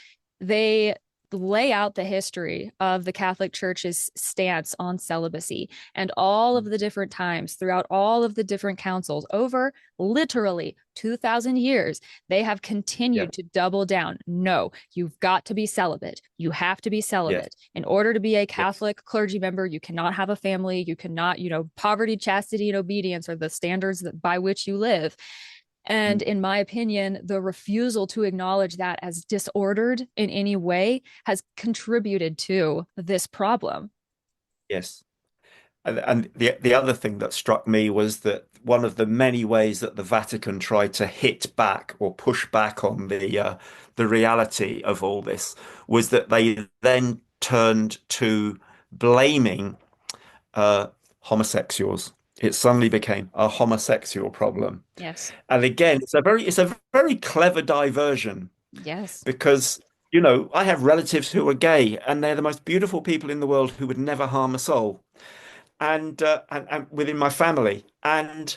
they lay out the history of the Catholic Church's stance on celibacy and all of the different times throughout all of the different councils over literally 2,000 years. They have yeah, continued to double down. No, you've got to be celibate. You have to be yes, celibate. In order to be a yes. Catholic clergy member, you cannot have a family. You cannot, poverty, chastity, and obedience are the standards by which you live. And Mm, in my opinion, the refusal to acknowledge that as disordered in any way has contributed to this problem. yes. And the other thing that struck me was that one of the many ways that the Vatican tried to hit back or push back on the reality of all this was that they then turned to blaming uh, homosexuals. It suddenly became a homosexual problem. Yes. And again, it's a very clever diversion Yes. because, I have relatives who are gay and they're the most beautiful people in the world who would never harm a soul. And within my family. And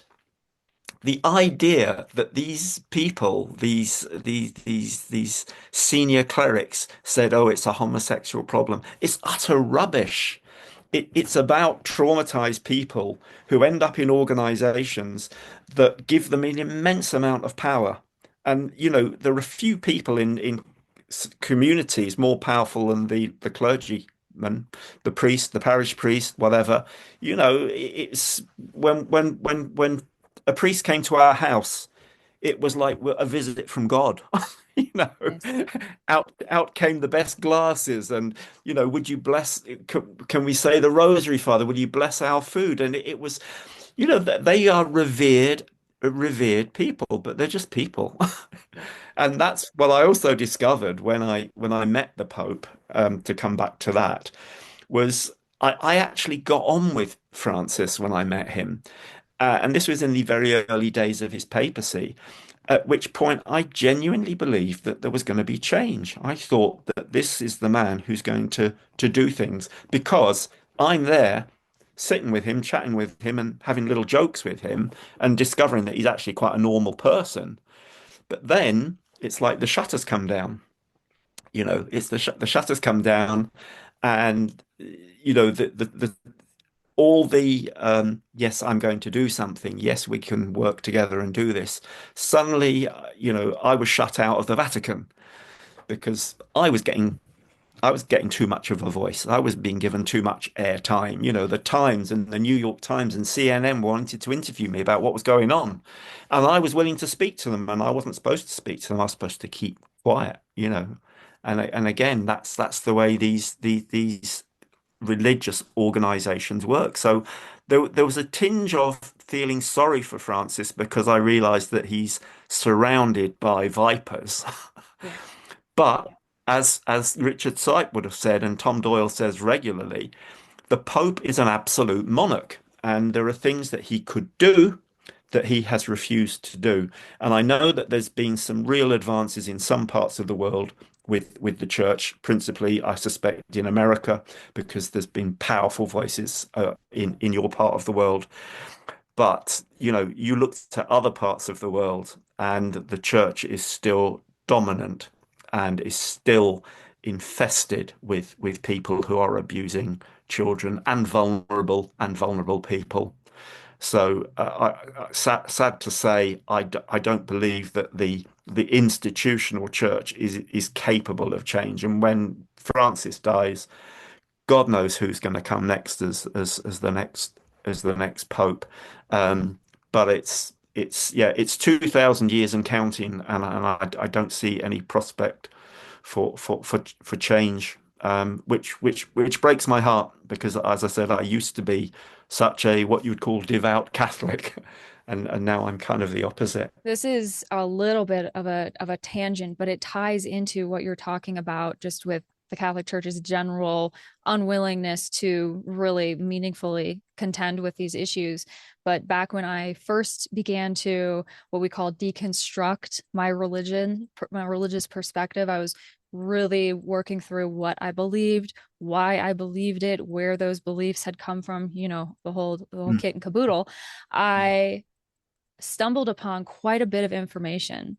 the idea that these people, these senior clerics said, "Oh, it's a homosexual problem," it's utter rubbish. It's about traumatized people who end up in organizations that give them an immense amount of power. And there are few people in communities more powerful than the clergyman, the priest, the parish priest, whatever. It's when a priest came to our house, it was like a visit from God. You know, Yes. out came the best glasses, and would you bless? Can we say the Rosary, Father? Would you bless our food? And it was, that they are revered people, but they're just people. Yeah. And that's what I also discovered when I met the Pope, to come back to that, was I actually got on with Francis when I met him. And this was in the very early days of his papacy, at which point I genuinely believed that there was going to be change. I thought that this is the man who's going to do things, because I'm there sitting with him, chatting with him, and having little jokes with him, and discovering that he's actually quite a normal person. But then it's like the shutters come down. It's the shutters come down, and the all the yes, I'm going to do something. Yes, we can work together and do this. Suddenly, I was shut out of the Vatican because I was getting too much of a voice. I was being given too much airtime. The Times and the New York Times and CNN wanted to interview me about what was going on. And I was willing to speak to them, and I wasn't supposed to speak to them. I was supposed to keep quiet. And again, that's the way these religious organizations work. So there was a tinge of feeling sorry for Francis, because I realized that he's surrounded by vipers. Yeah. But as Richard Sipe would have said, and Tom Doyle says regularly, the Pope is an absolute monarch, and there are things that he could do that he has refused to do. And I know that there's been some real advances in some parts of the world with the church, principally, I suspect, in America, because there's been powerful voices in your part of the world. But you look to other parts of the world, and the church is still dominant and is still infested with people who are abusing children and vulnerable people. So sad to say, I don't believe that the institutional church is capable of change. And when Francis dies, God knows who's going to come next as the next pope. But it's 2,000 years and counting, and I don't see any prospect for change, which breaks my heart, because, as I said, I used to be such a what you would call devout Catholic, and now I'm kind of the opposite. This is a little bit of a tangent, but it ties into what you're talking about just with the Catholic Church's general unwillingness to really meaningfully contend with these issues. But back when I first began to what we call deconstruct my religion, my religious perspective, I was really working through what I believed, why I believed it, where those beliefs had come from, the whole Mm, kit and caboodle. I stumbled upon quite a bit of information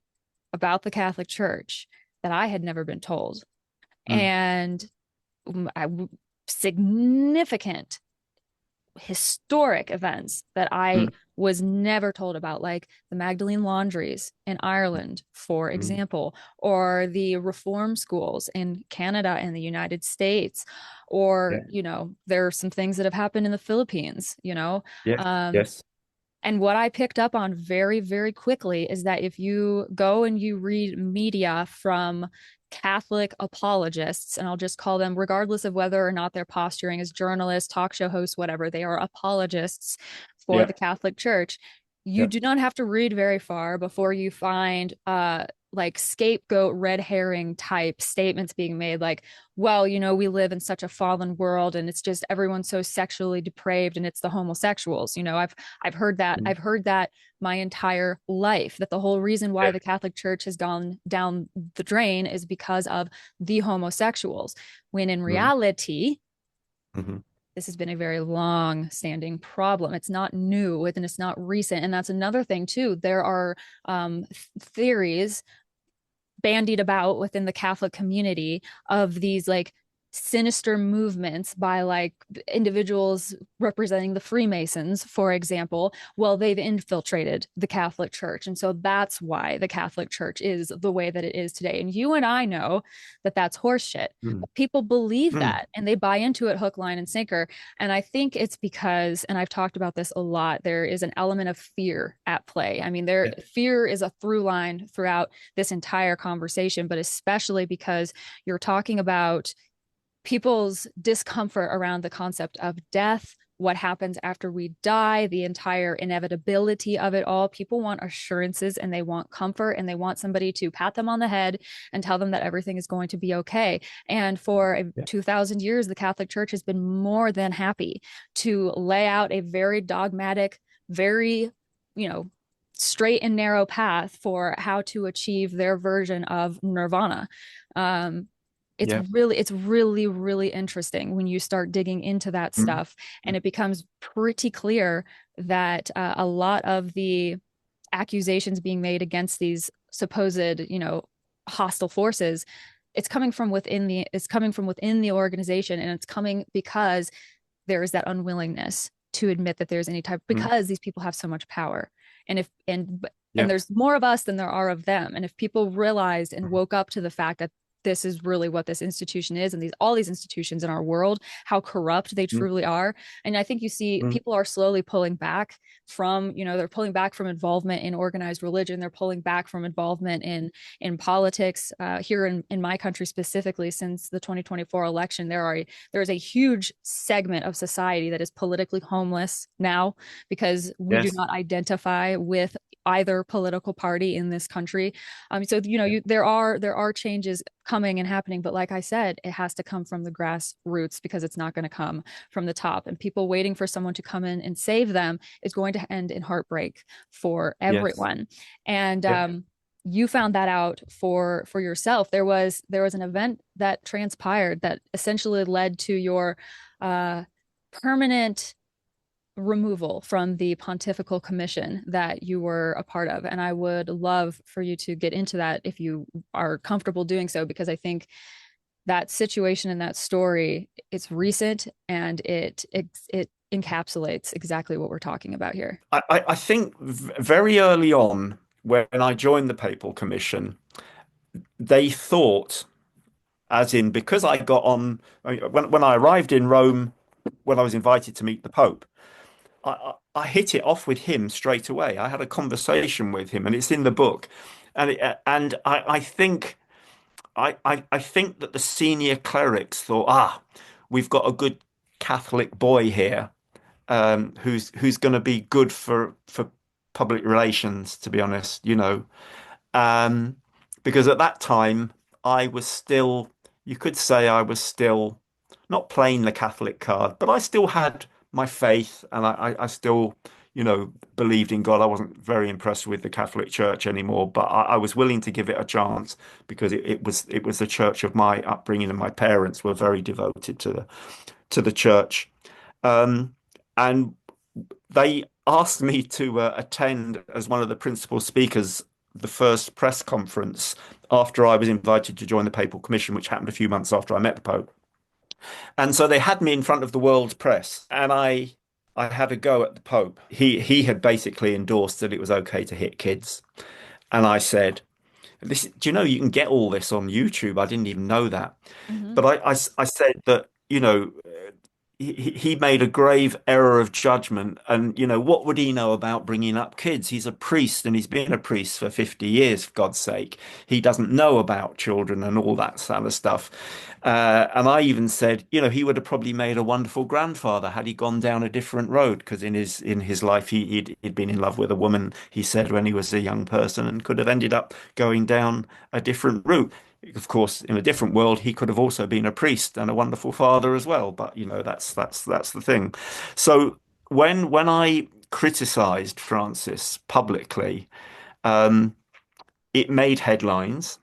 about the Catholic Church that I had never been told. mm, And I, significant historic events that I mm, was never told about, like the Magdalene laundries in Ireland, for mm. example, or the reform schools in Canada and the United States, or, Yeah, there are some things that have happened in the Philippines. yes, Um, yes, and what I picked up on very, very quickly is that if you go and you read media from Catholic apologists, and I'll just call them, regardless of whether or not they're posturing as journalists, talk show hosts, whatever, they are apologists for yeah, the Catholic Church. You yeah, do not have to read very far before you find like scapegoat red herring type statements being made, like, well, we live in such a fallen world, and it's just everyone's so sexually depraved, and it's the homosexuals. I've heard that. mm, I've heard that my entire life, that the whole reason why yeah, the Catholic Church has gone down the drain is because of the homosexuals. When in mm, reality, mhm, this has been a very long standing problem. It's not new and it's not recent. And that's another thing, too. There are theories bandied about within the Catholic community of these, like, sinister movements by like individuals representing the Freemasons, for example, well, they've infiltrated the Catholic Church. And so that's why the Catholic Church is the way that it is today. And you and I know that that's horseshit. Mm. But people believe Mm. that and they buy into it hook, line, and sinker. And I think it's because, and I've talked about this a lot, there is an element of fear at play. I mean, there Yeah. fear is a through line throughout this entire conversation, but especially because you're talking about people's discomfort around the concept of death, what happens after we die, the entire inevitability of it all. People want assurances and they want comfort and they want somebody to pat them on the head and tell them that everything is going to be okay. And for Yeah. 2,000 years, the Catholic Church has been more than happy to lay out a very dogmatic, very, you know, straight and narrow path for how to achieve their version of nirvana. Um, Yeah. it's really interesting when you start digging into that Mm. stuff, and it becomes pretty clear that a lot of the accusations being made against these supposed, hostile forces, it's coming from within the organization, and it's coming because there is that unwillingness to admit that there's any type, Mm. because these people have so much power. And if and and Yeah. there's more of us than there are of them, and if people realized and woke up to the fact that this is really what this institution is, and all these institutions in our world, how corrupt they Mm. truly are. And I think you see Mm. people are slowly pulling back from, they're pulling back from involvement in organized religion, they're pulling back from involvement in politics. Here in my country specifically, since the 2024 election, there is a huge segment of society that is politically homeless now because we do Yes. not identify with either political party in this country. So Yeah. there are changes coming and happening, but like I said, it has to come from the grassroots because it's not going to come from the top. And people waiting for someone to come in and save them is going to end in heartbreak for Yes. everyone. And Yeah. you found that out for yourself. There was an event that transpired that essentially led to your uh, permanent removal from the pontifical commission that you were a part of. And I would love for you to get into that if you are comfortable doing so, because I think that situation and that story, it's recent and it encapsulates exactly what we're talking about here. I think very early on, when I joined the Papal Commission, they thought, as in, because I got on, when I arrived in Rome, when I was invited to meet the Pope, I hit it off with him straight away. I had a conversation with him, and it's in the book. And I think I think that the senior clerics thought, we've got a good Catholic boy here, who's going to be good for public relations, to be honest, um, because at that time I was still, you could say I was still not playing the Catholic card, but I still had my faith, and I still, believed in God. I wasn't very impressed with the Catholic Church anymore, but I was willing to give it a chance because it was the church of my upbringing, and my parents were very devoted to the church. Um, and they asked me to attend as one of the principal speakers the first press conference after I was invited to join the Papal Commission, which happened a few months after I met the Pope. And so they had me in front of the world's press, and I had a go at the Pope. He had basically endorsed that it was okay to hit kids, and I said, "This, do you know you can get all this on YouTube? I didn't even know that." Mm-hmm. But I said that, he made a grave error of judgment. And, what would he know about bringing up kids? He's a priest and he's been a priest for 50 years, for God's sake. He doesn't know about children and all that sort of stuff. And I even said, he would have probably made a wonderful grandfather had he gone down a different road, because in his life he'd been in love with a woman, he said, when he was a young person, and could have ended up going down a different route. Of course, in a different world, he could have also been a priest and a wonderful father as well. But that's the thing. So when I criticized Francis publicly, um, it made headlines,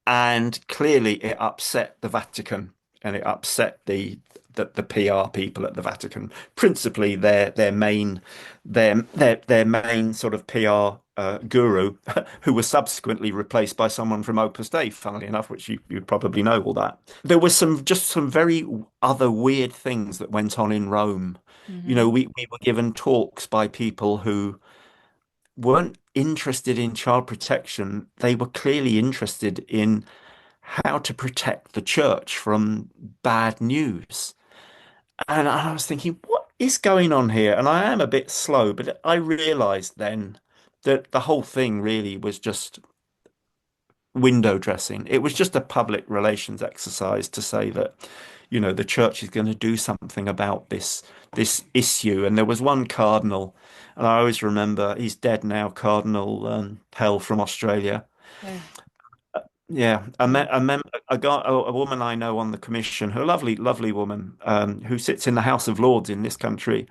and clearly it upset the Vatican, and it upset the PR people at the Vatican, principally their main sort of PR guru, who was subsequently replaced by someone from Opus Dei, funnily enough, which you probably know all that. There was some very other weird things that went on in Rome. You know, Hmm. we were given talks by people who weren't interested in child protection. They were clearly interested in how to protect the church from bad news. And I was thinking, what is going on here? And I am a bit slow, but I realized then that the whole thing really was just window dressing. It was just a public relations exercise to say that, you know, the church is going to do something about this issue. And there was one cardinal, and I always remember, he's dead now, Cardinal Pell from Australia. Yeah. Yeah, Yeah. a woman I know on the commission, a lovely, lovely woman, who sits in the House of Lords in this country.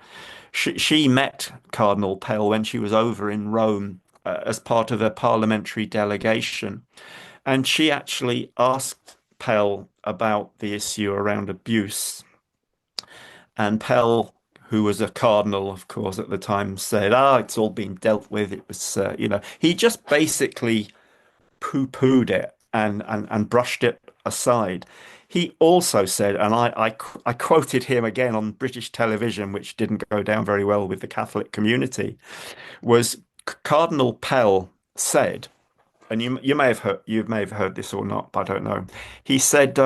She met Cardinal Pell when she was over in Rome, as part of a parliamentary delegation, and she actually asked Pell about the issue around abuse, and Pell, who was a cardinal, of course, at the time, said, "Ah, it's all been dealt with. It was, he just basically poo-pooed it and brushed it aside." He also said, and I quoted him again on British television, which didn't go down very well with the Catholic community, was Cardinal Pell said, and you may have heard this or not, but I don't know. He said,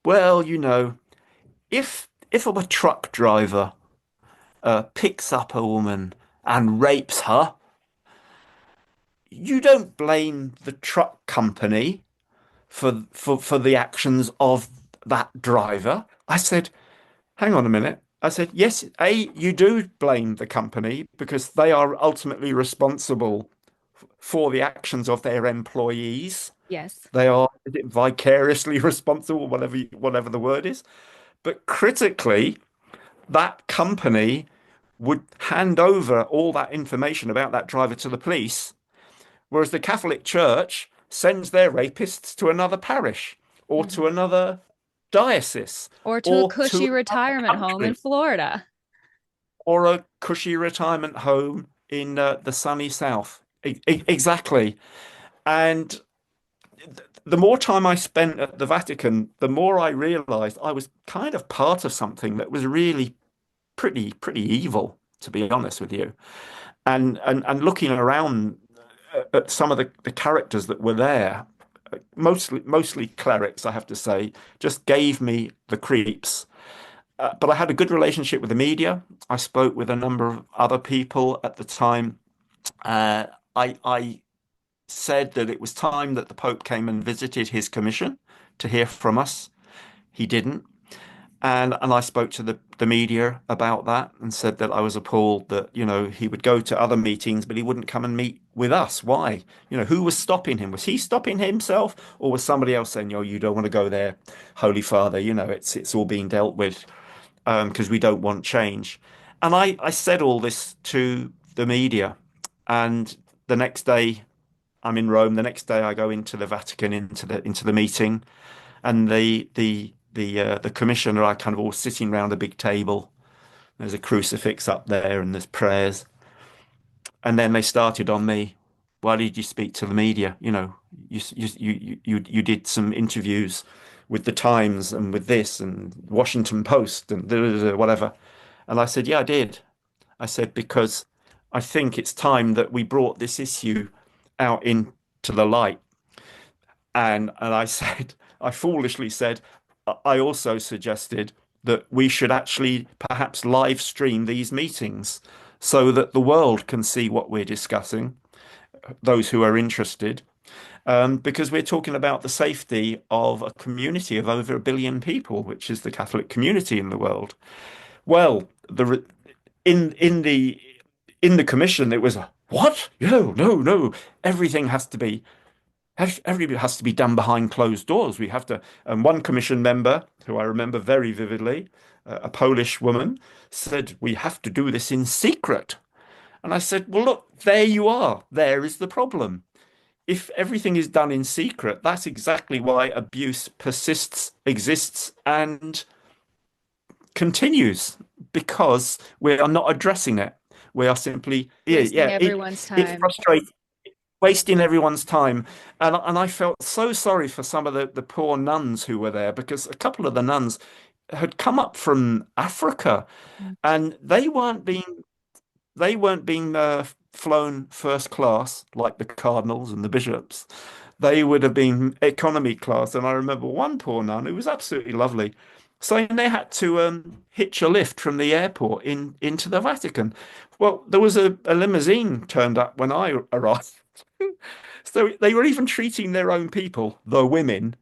"Well, you know, if a truck driver picks up a woman and rapes her, you don't blame the truck company for the actions of that driver." I said, "Hang on a minute." I said, "Yes, you do blame the company because they are ultimately responsible for the actions of their employees. Yes. They are, is it vicariously responsible, whatever the word is. But critically, that company would hand over all that information about that driver to the police, whereas the Catholic Church sends their rapists to another parish or to Hmm. another diocese Or to a or to cushy another retirement home in country Florida. or a cushy retirement home in the sunny south." Exactly. And the more time I spent at the Vatican, the more I realized I was kind of part of something that was really pretty evil, to be honest with you. And looking around at some of the characters that were there, mostly clerics, I have to say, just gave me the creeps. But I had a good relationship with the media. I spoke with a number of other people at the time. Uh, I said that it was time that the Pope came and visited his commission to hear from us. He didn't. And I spoke to the media about that and said that I was appalled that, you know, he would go to other meetings, but he wouldn't come and meet with us. Why? You know, who was stopping him? Was he stopping himself, or was somebody else saying, "Oh, you don't want to go there, Holy Father, you know, it's all being dealt with, because we don't want change." And I said all this to the media, and the next day I'm in Rome. The next day I go into the Vatican, into the meeting, and the commissioner are kind of all sitting around a big table. There's a crucifix up there and there's prayers. And then they started on me. "Why did you speak to the media? You know, you did some interviews with the Times and with this and Washington Post and whatever." And I said, "Yeah, I did." I said, "Because I think it's time that we brought this issue out into the light." And I said, I foolishly said, I also suggested that we should actually perhaps live stream these meetings so that the world can see what we're discussing, those who are interested, because we're talking about the safety of a community of over 1 billion people, which is the Catholic community in the world. Well, in in the commission, it was a, "What? No, no, no. Everything has to be everybody has to be done behind closed doors. We have to." And one commission member, who I remember very vividly, a Polish woman, said, "We have to do this in secret." And I said, "Well, look, there you are. There is the problem. If everything is done in secret, that's exactly why abuse persists, exists, and continues because we are not addressing it. We are simply, yeah, Wasting yeah, everyone's it time. frustrates, wasting everyone's time. And I felt so sorry for some of the poor nuns who were there because a couple of the nuns had come up from Africa and they weren't being flown first class like the cardinals and the bishops. They would have been economy class. And I remember one poor nun who was absolutely lovely saying they had to hitch a lift from the airport into the Vatican. Well, there was a limousine turned up when I arrived. So they were even treating their own people, the women,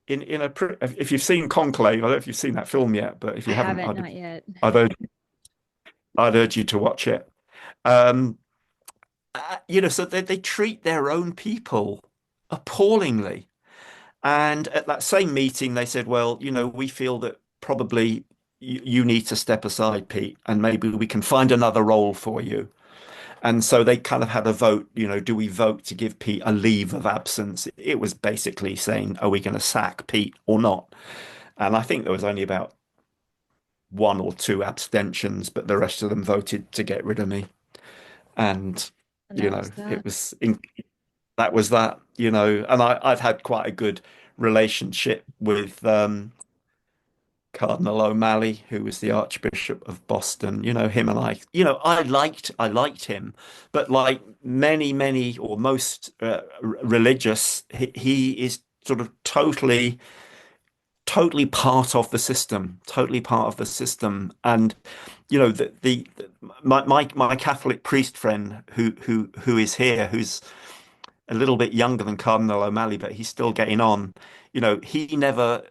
if you've seen Conclave, I don't know if you've seen that film yet, but if I you haven't, haven't, not yet. I'd urge, I'd urge you to watch it. Um, so they treat their own people appallingly. And at that same meeting, they said, well, we feel that probably you need to step aside, Pete, and maybe we can find another role for you. And so they kind of had a vote, do we vote to give Pete a leave of absence? It was basically saying, are we going to sack Pete or not? And I think there was only about one or two abstentions, but the rest of them voted to get rid of me. And, And that was it that. was that was that, and I've had quite a good relationship with Cardinal O'Malley, who was the Archbishop of Boston. Him and I liked him, but like many or most religious, he is sort of totally part of the system, totally part of the system. And my Catholic priest friend who is here, who's a little bit younger than Cardinal O'Malley, but he's still getting on. He never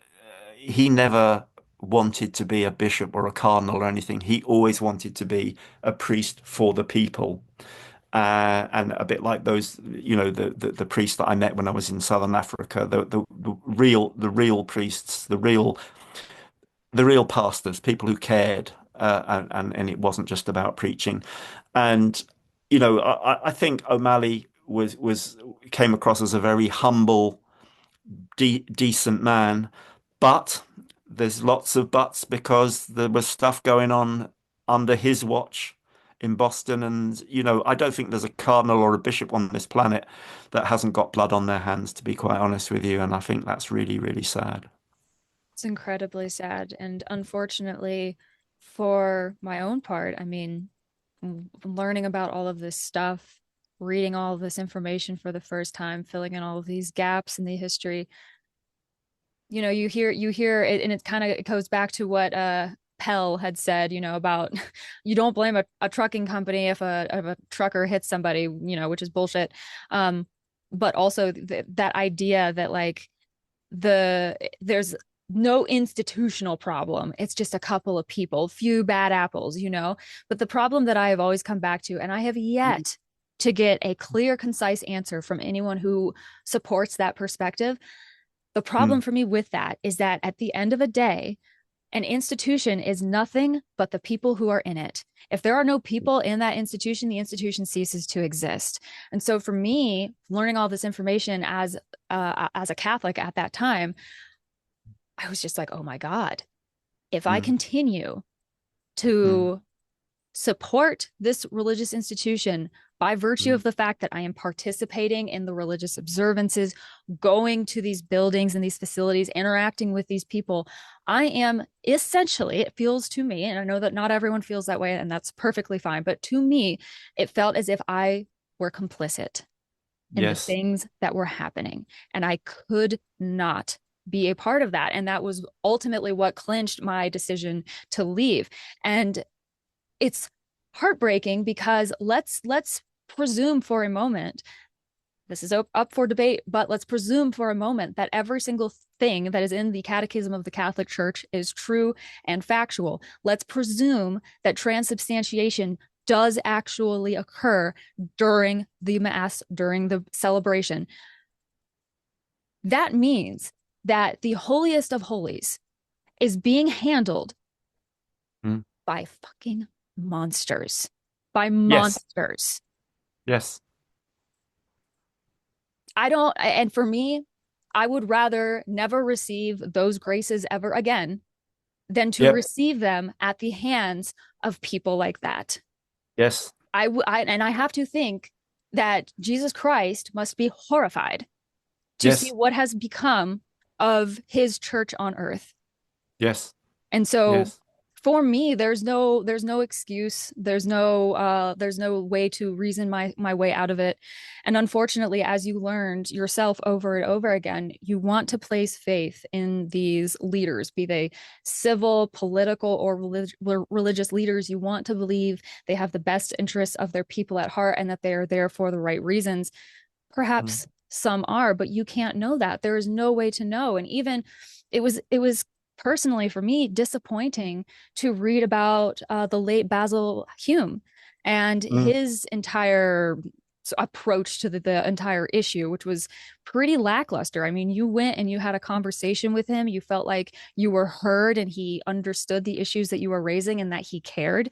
wanted to be a bishop or a cardinal or anything. He always wanted to be a priest for the people. And a bit like those, the priests that I met when I was in Southern Africa, the real priests, the real pastors, people who cared, and it wasn't just about preaching. And I think O'Malley was came across as a very humble, decent man, but there's lots of buts because there was stuff going on under his watch in Boston, and I don't think there's a cardinal or a bishop on this planet that hasn't got blood on their hands, to be quite honest with you, and I think that's really, really sad. It's incredibly sad. And unfortunately, for my own part, I mean, learning about all of this stuff, reading all of this information for the first time, filling in all of these gaps in the history, you hear it, and it kind of goes back to what Pell had said, about you don't blame a trucking company if a trucker hits somebody, which is bullshit. But also that idea that like there's no institutional problem. It's just a couple of people, few bad apples. But the problem that I have always come back to, and I have yet to get a clear, concise answer from anyone who supports that perspective. The problem Mm. for me with that is that at the end of a day, an institution is nothing but the people who are in it. If there are no people in that institution, the institution ceases to exist. And so for me, learning all this information as a Catholic at that time, I was just like, oh my God, if I Mm. continue Mm. to support this religious institution by virtue Mm. of the fact that I am participating in the religious observances, going to these buildings and these facilities, interacting with these people, I am essentially, it feels to me, and I know that not everyone feels that way, and that's perfectly fine, but to me, it felt as if I were complicit in the Yes. things that were happening. And I could not be a part of that. And that was ultimately what clinched my decision to leave. And it's heartbreaking because let's presume for a moment, this is up for debate, but let's presume for a moment that every single thing that is in the Catechism of the Catholic Church is true and factual. Let's presume that transubstantiation does actually occur during the Mass, during the celebration. That means that the holiest of holies is being handled Mm. by fucking monsters. By Yes. monsters. Yes. I don't, and for me, I would rather never receive those graces ever again than to Yep. receive them at the hands of people like that. Yes. And I have to think that Jesus Christ must be horrified to see Yes. what has become of his church on earth. Yes. And so Yes. for me, there's no excuse. There's no way to reason my way out of it. And unfortunately, as you learned yourself over and over again, you want to place faith in these leaders, be they civil, political, or religious leaders. You want to believe they have the best interests of their people at heart and that they are there for the right reasons. Mm. Perhaps some are, but you can't know that. There is no way to know. And even it was personally for me disappointing to read about the late Basil Hume and Mm. his entire approach to the entire issue, which was pretty lackluster. I mean, you went and you had a conversation with him. You felt like you were heard and he understood the issues that you were raising and that he cared.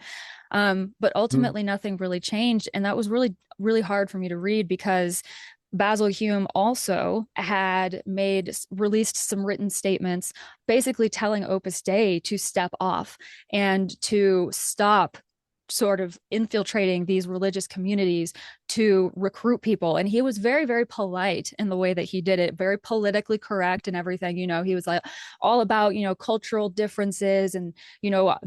But Mm. ultimately, nothing really changed. And that was really, really hard for me to read because Basil Hume also had released some written statements basically telling Opus Dei to step off and to stop sort of infiltrating these religious communities to recruit people. And he was very, very polite in the way that he did it, very politically correct and everything. He was like all about, cultural differences and,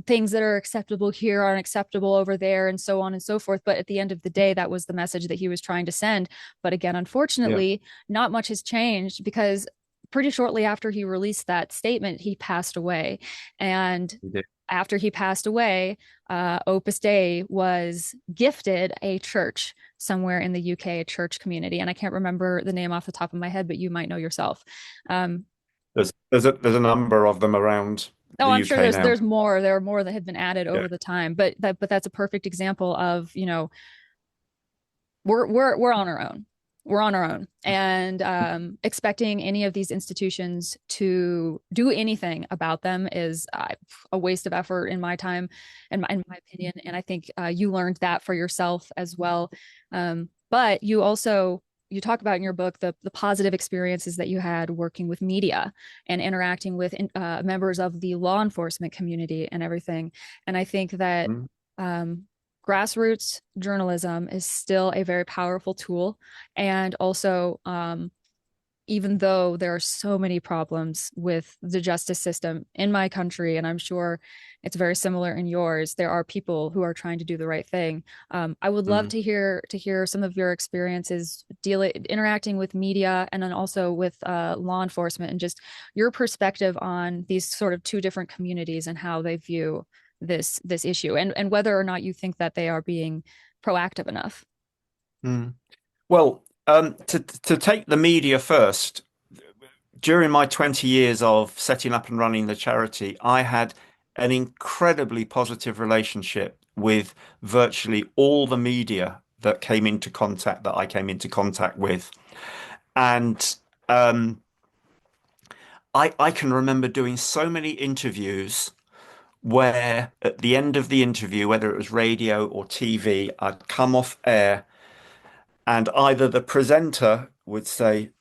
things that are acceptable here aren't acceptable over there and so on and so forth. But at the end of the day, that was the message that he was trying to send. But again, Yeah. unfortunately, not much has changed because pretty shortly after he released that statement, he passed away. And We did. after he passed away, Opus Dei was gifted a church somewhere in the UK, a church community. And I can't remember the name off the top of my head, but you might know yourself. Um, There's a number of them around oh, the I'm sure UK there's now. there's more. There are more that have been added Yeah. over the time, but that's a perfect example of, we're on our own. We're on our own, and expecting any of these institutions to do anything about them is a waste of effort in my time, in my opinion. And I think you learned that for yourself as well. But you talk about in your book the positive experiences that you had working with media and interacting with members of the law enforcement community and everything. And I think that Mm. um, grassroots journalism is still a very powerful tool. And also, even though there are so many problems with the justice system in my country, and I'm sure it's very similar in yours, there are people who are trying to do the right thing. I would love Mm. to hear some of your experiences interacting with media and then also with law enforcement and just your perspective on these sort of two different communities and how they view this issue and whether or not you think that they are being proactive enough. Mm. Well, to take the media first, during my 20 years of setting up and running the charity, I had an incredibly positive relationship with virtually all the media that I came into contact with. And um, I can remember doing so many interviews where at the end of the interview, whether it was radio or TV, I'd come off air and either the presenter would say,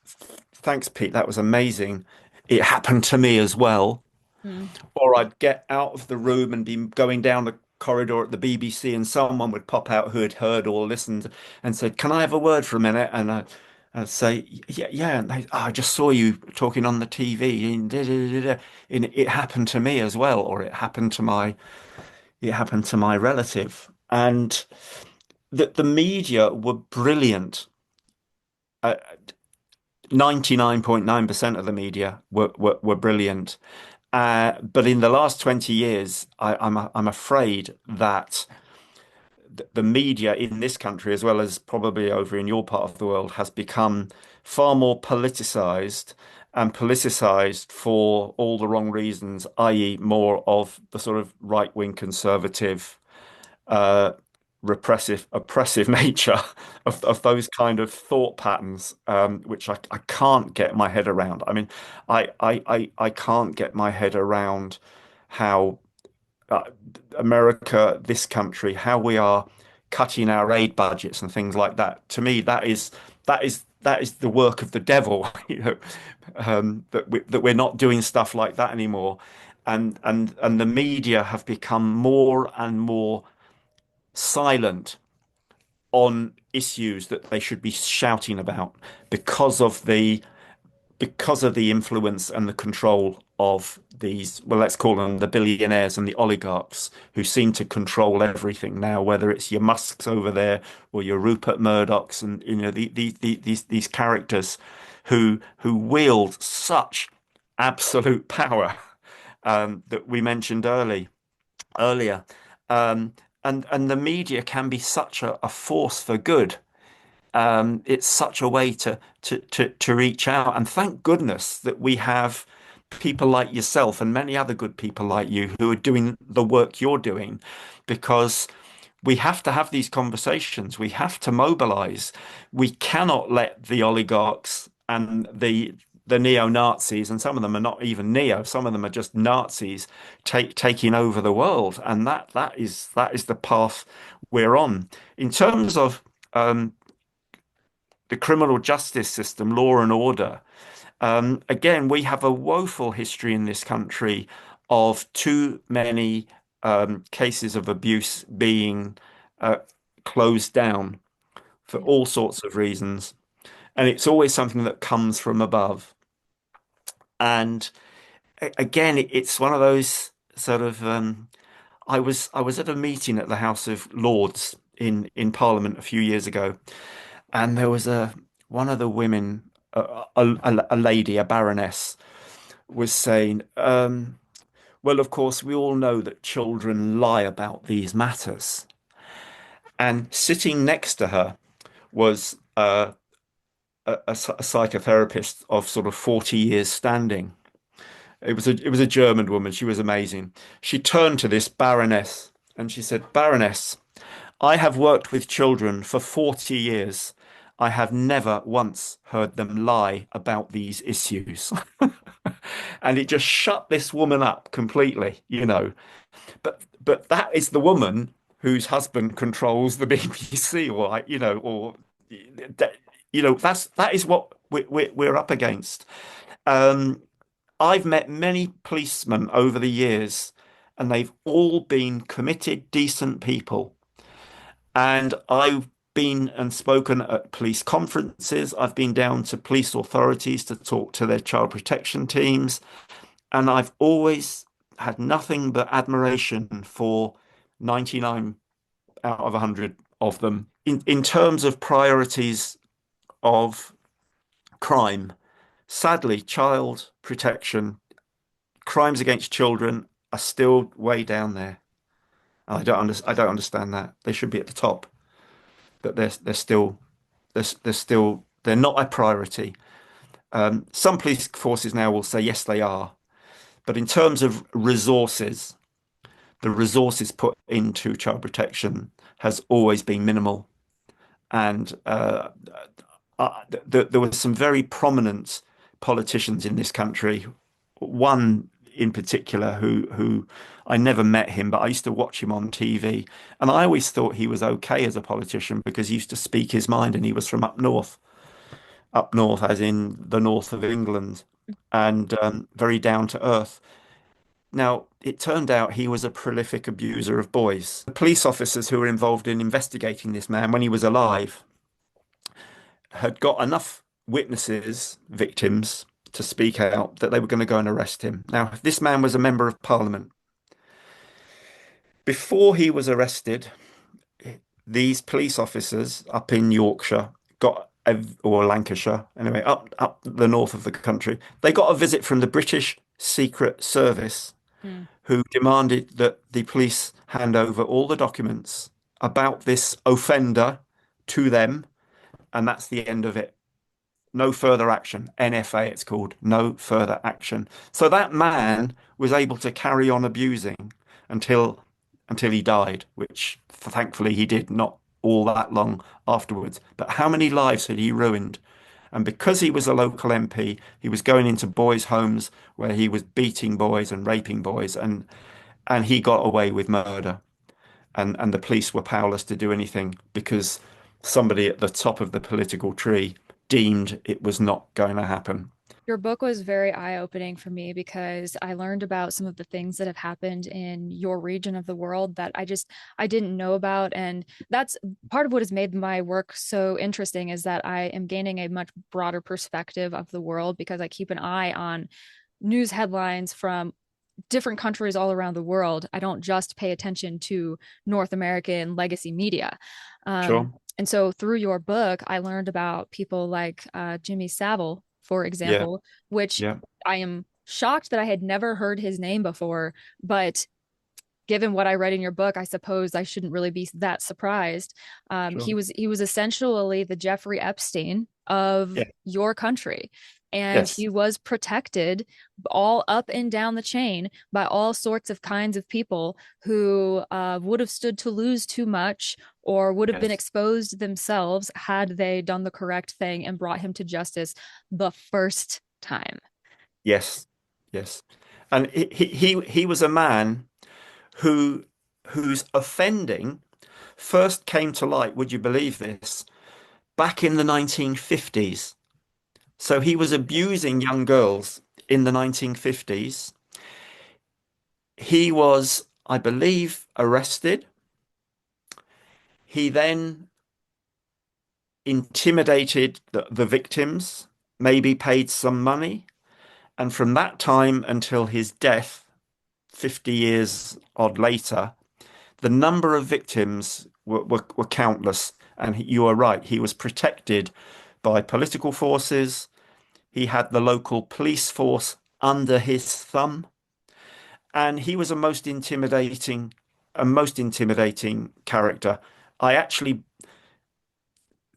"Thanks, Pete, that was amazing. It happened to me as well." Mm. Or I'd get out of the room and be going down the corridor at the BBC, and someone would pop out who had heard or listened and said, "Can I have a word for a minute?" And I'd say, "Yeah, yeah." And "Oh, I just saw you talking on the TV, and, da, da, da, da. And it happened to me as well, or it happened to my relative." And the media were brilliant. 99.9% of the media were brilliant. But in the last 20 years, I'm afraid that the media in this country, as well as probably over in your part of the world, has become far more politicized and politicized for all the wrong reasons, i.e., more of the sort of right-wing conservative, uh, repressive, oppressive nature of those kind of thought patterns, which I can't get my head around. I mean, I can't get my head around how uh, America, this country, how we are cutting our aid budgets and things like that. To me, that is the work of the devil, that we're not doing stuff like that anymore. and the media have become more and more silent on issues that they should be shouting about because of the influence and the control of these, well, let's call them the billionaires and the oligarchs who seem to control everything now, whether it's your Musks over there or your Rupert Murdochs and these characters who wield such absolute power that we mentioned earlier. Um, and the media can be such a force for good. It's such a way to reach out. And thank goodness that we have people like yourself and many other good people like you who are doing the work you're doing, because we have to have these conversations. We have to mobilize. We cannot let the oligarchs and the neo-Nazis, and some of them are not even neo, some of them are just Nazis, taking over the world. And that is the path we're on. In terms of the criminal justice system, law and order, again, we have a woeful history in this country of too many cases of abuse being uh, closed down for Yeah. all sorts of reasons. And it's always something that comes from above. And again, it's one of those sort of I was at a meeting at the House of Lords in Parliament a few years ago, and there was one of the women, a lady, a baroness, was saying, well, of course, we all know that children lie about these matters. And sitting next to her was a psychotherapist of sort of 40 years standing. It was a German woman. She was amazing. She turned to this baroness and she said, Baroness, I have worked with children for 40 years. I have never once heard them lie about these issues. And it just shut this woman up completely. But that is the woman whose husband controls the BBC, or that is what we're up against. Um, I've met many policemen over the years, and they've all been committed, decent people. And I've been and spoken at police conferences. I've been down to police authorities to talk to their child protection teams. And I've always had nothing but admiration for 99 out of 100 of them. In terms of priorities of crime, sadly, child protection, crimes against children are still way down there. I don't understand that. They should be at the top, but they're not a priority. Some police forces now will say yes, they are, but in terms of resources, the resources put into child protection has always been minimal. And there were some very prominent politicians in this country. One in particular who I never met him, but I used to watch him on TV, and I always thought he was okay as a politician because he used to speak his mind, and he was from up north, as in the north of England, and very down to earth. Now, it turned out he was a prolific abuser of boys. The police officers who were involved in investigating this man when he was alive had got enough witnesses, victims, to speak out that they were going to go and arrest him. Now, this man was a member of parliament. Before he was arrested, these police officers up in Yorkshire or Lancashire, anyway, up the north of the country, they got a visit from the British Secret Service, Mm. who demanded that the police hand over all the documents about this offender to them, and that's the end of it. No further action. NFA, it's called. No further action. So that man was able to carry on abusing until he died, which thankfully he did not all that long afterwards. But how many lives had he ruined? And because he was a local MP, he was going into boys' homes where he was beating boys and raping boys, and he got away with murder. And the police were powerless to do anything because somebody at the top of the political tree deemed it was not going to happen. Your book was very eye-opening for me because I learned about some of the things that have happened in your region of the world that I didn't know about. And that's part of what has made my work so interesting is that I am gaining a much broader perspective of the world because I keep an eye on news headlines from different countries all around the world. I don't just pay attention to North American legacy media. Sure. And so through your book, I learned about people like Jimmy Savile, for Yeah. example, which Yeah. I am shocked that I had never heard his name before. But given what I read in your book, I suppose I shouldn't really be that surprised. Sure. He was essentially the Jeffrey Epstein of Yeah. your country, and Yes. he was protected all up and down the chain by all sorts of kinds of people who would have stood to lose too much or would have been Yes. exposed themselves had they done the correct thing and brought him to justice the first time. Yes. Yes. And he was a man who whose offending first came to light, would you believe this, back in the 1950s. So he was abusing young girls in the 1950s. He was, I believe, arrested. He then intimidated the victims, maybe paid some money. And from that time until his death, 50 years odd later, the number of victims were countless. And you are right, he was protected by political forces. He had the local police force under his thumb. And he was a most intimidating character. I actually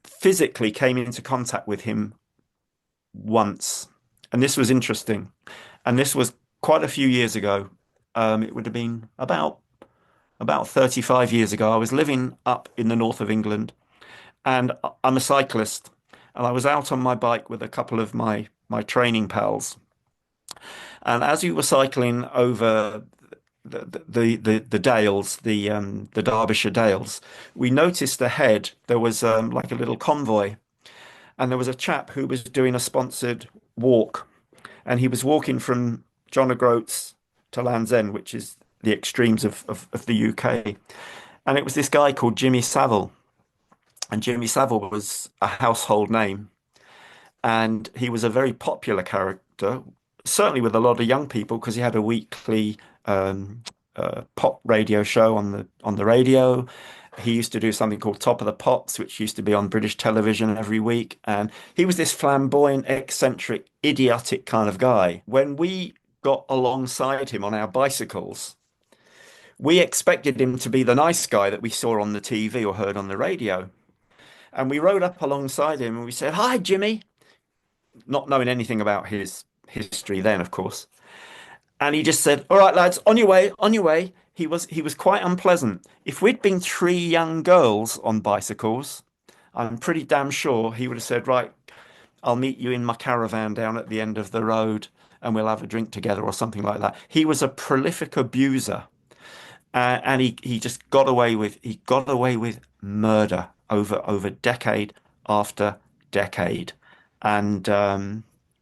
physically came into contact with him once, and this was interesting. And this was quite a few years ago. It would have been about 35 years ago. I was living up in the north of England, and I'm a cyclist, and I was out on my bike with a couple of my training pals. And as we were cycling over the Dales, the Derbyshire Dales, we noticed ahead there was like a little convoy, and there was a chap who was doing a sponsored walk, and he was walking from John O'Groats to Land's End, which is the extremes of the UK. And it was this guy called Jimmy Savile, and Jimmy Savile was a household name, and he was a very popular character, certainly with a lot of young people, because he had a weekly pop radio show on the radio. He used to do something called Top of the Pops, which used to be on British television every week. And he was this flamboyant, eccentric, idiotic kind of guy. When we got alongside him on our bicycles, we expected him to be the nice guy that we saw on the TV or heard on the radio. And we rode up alongside him and we said, "Hi, Jimmy," not knowing anything about his history then, of course. And he just said, "All right, lads, on your way, on your way." He was quite unpleasant. If we'd been three young girls on bicycles, I'm pretty damn sure he would have said, "Right, I'll meet you in my caravan down at the end of the road and we'll have a drink together," or something like that. He was a prolific abuser, and he got away with murder over decade after decade. And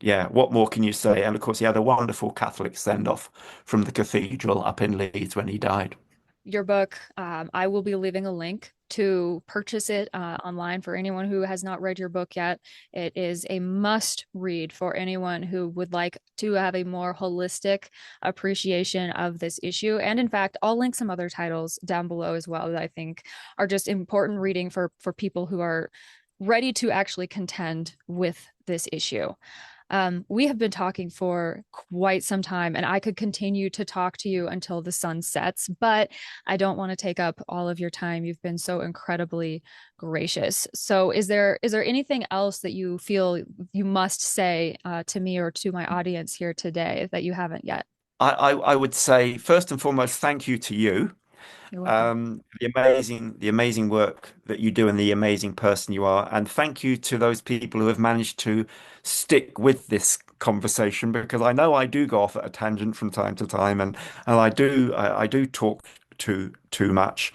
yeah, what more can you say? And of course, he had a wonderful Catholic send off from the cathedral up in Leeds when he died. Your book, I will be leaving a link to purchase it online for anyone who has not read your book yet. It is a must read for anyone who would like to have a more holistic appreciation of this issue. And in fact, I'll link some other titles down below as well that I think are just important reading for people who are ready to actually contend with this issue. We have been talking for quite some time, and I could continue to talk to you until the sun sets, but I don't want to take up all of your time. You've been so incredibly gracious. So, is there anything else that you feel you must say to me or to my audience here today that you haven't yet? I would say, first and foremost, thank you to you. You're welcome. The amazing work that you do and the amazing person you are. And thank you to those people who have managed to stick with this conversation, because I know I do go off at a tangent from time to time, and I do talk too much.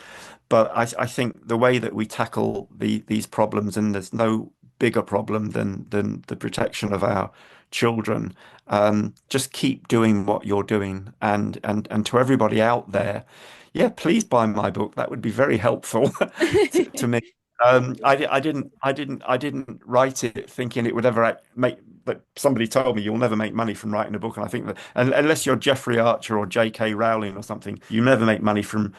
But I think the way that we tackle these problems, and there's no bigger problem than the protection of our children. Just keep doing what you're doing, and to everybody out there, yeah, please buy my book. That would be very helpful to me. I didn't write it thinking it would ever make. But somebody told me you'll never make money from writing a book, and I think that unless you're Jeffrey Archer or J.K. Rowling or something, you never make money from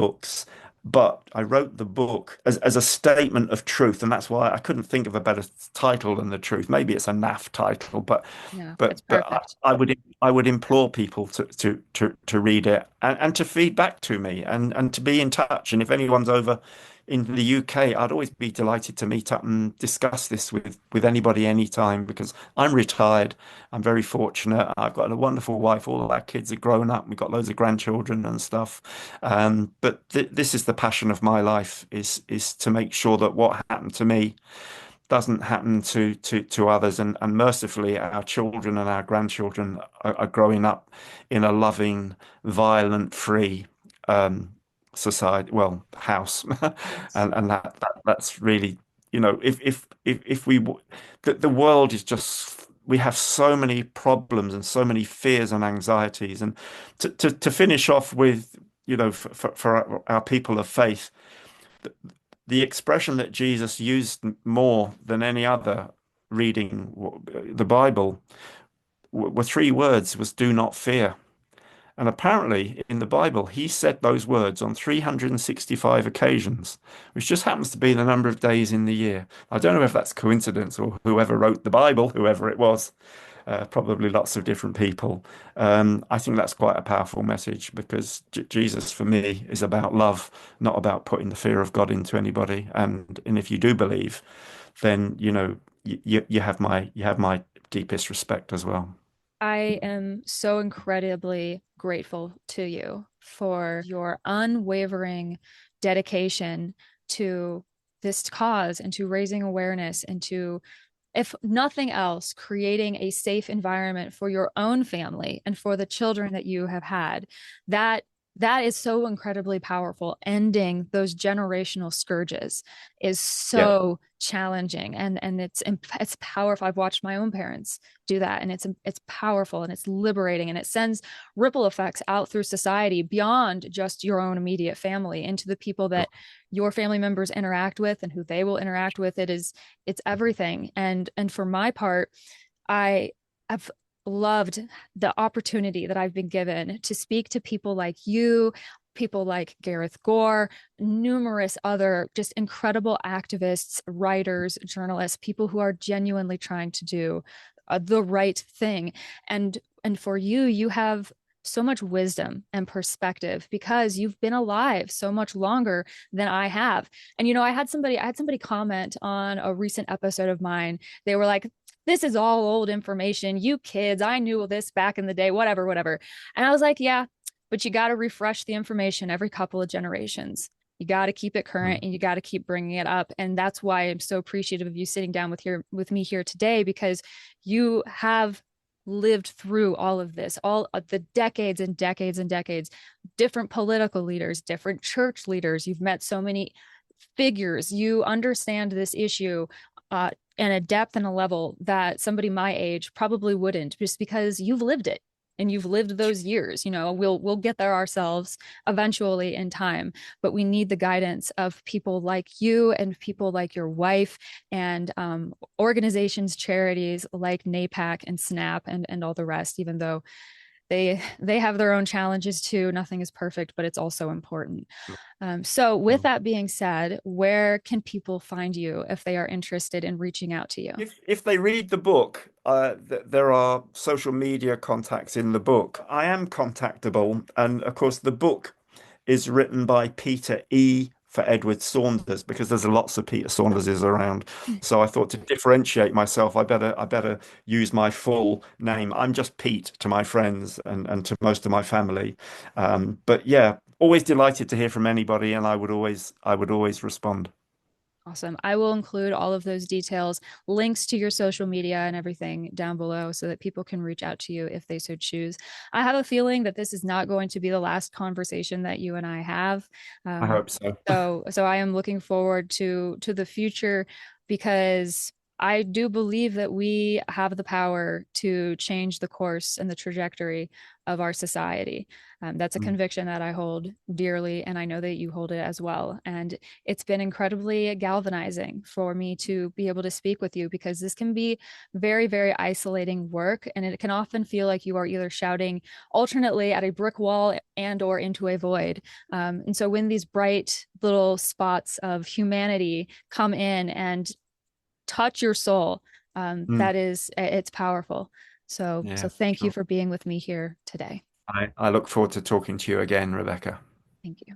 books. But I wrote the book as a statement of truth, and that's why I couldn't think of a better title than The Truth. Maybe it's a naff title, but No, it's but perfect. I would implore people to read it and to feed back to me and to be in touch. And if anyone's over in the UK, I'd always be delighted to meet up and discuss this with anybody anytime because I'm retired. I'm very fortunate. I've got a wonderful wife. All of our kids are grown up. We've got loads of grandchildren and stuff. But th this is the passion of my life is to make sure that what happened to me doesn't happen to others. And mercifully, our children and our grandchildren are growing up in a loving, violent, free society, well, house. Yes. And that's really, if the world is just we have so many problems and so many fears and anxieties. And to finish off with, for our people of faith, the expression that Jesus used more than any other reading the Bible were three words, was do not fear. And apparently in the Bible, he said those words on 365 occasions, which just happens to be the number of days in the year. I don't know if that's coincidence or whoever wrote the Bible, whoever it was, probably lots of different people. I think that's quite a powerful message because J Jesus, for me, is about love, not about putting the fear of God into anybody. And if you do believe, then you have my deepest respect as well. I am so incredibly grateful to you for your unwavering dedication to this cause and to raising awareness and to, if nothing else, creating a safe environment for your own family and for the children that you have had. That that is so incredibly powerful. Ending those generational scourges is Yeah. so challenging, and it's powerful. I've watched my own parents do that, and it's powerful and it's liberating, and it sends ripple effects out through society beyond just your own immediate family into the people that your family members interact with and who they will interact with. It's everything. And for my part, I have loved the opportunity that I've been given to speak to people like you, people like Gareth Gore, numerous other just incredible activists, writers, journalists, people who are genuinely trying to do the right thing. And for you, you have so much wisdom and perspective because you've been alive so much longer than I have. And I had somebody comment on a recent episode of mine. They were like, this is all old information. You kids, I knew this back in the day, whatever, whatever. And I was like, yeah, but you got to refresh the information every couple of generations. You got to keep it current and you got to keep bringing it up. And that's why I'm so appreciative of you sitting down with me here today, because you have lived through all of this, all of the decades and decades and decades, different political leaders, different church leaders. You've met so many figures. You understand this issue and a depth and a level that somebody my age probably wouldn't, just because you've lived it and you've lived those years. We'll get there ourselves eventually in time, but we need the guidance of people like you and people like your wife and organizations, charities like NAPAC and SNAP and all the rest. Even though they have their own challenges too. Nothing is perfect, but it's also important. So, with that being said, where can people find you if they are interested in reaching out to you? If they read the book, there are social media contacts in the book. I am contactable, and of course, the book is written by Peter E. for Edward Saunders because there's lots of Peter Saunderses around. So I thought to differentiate myself, I better use my full name. I'm just Pete to my friends and to most of my family. But yeah, always delighted to hear from anybody, and I would always respond. Awesome. I will include all of those details, links to your social media and everything down below so that people can reach out to you if they so choose. I have a feeling that this is not going to be the last conversation that you and I have. I Um, hope so. so I am looking forward to the future because I do believe that we have the power to change the course and the trajectory of our society. That's a Mm, conviction that I hold dearly, and I know that you hold it as well. And it's been incredibly galvanizing for me to be able to speak with you, because this can be very, very isolating work, and it can often feel like you are either shouting alternately at a brick wall and or into a void. And so when these bright little spots of humanity come in and touch your soul, mm, that is, it's powerful. So yeah, thank you sure. for being with me here today. I look forward to talking to you again, Rebecca. Thank you.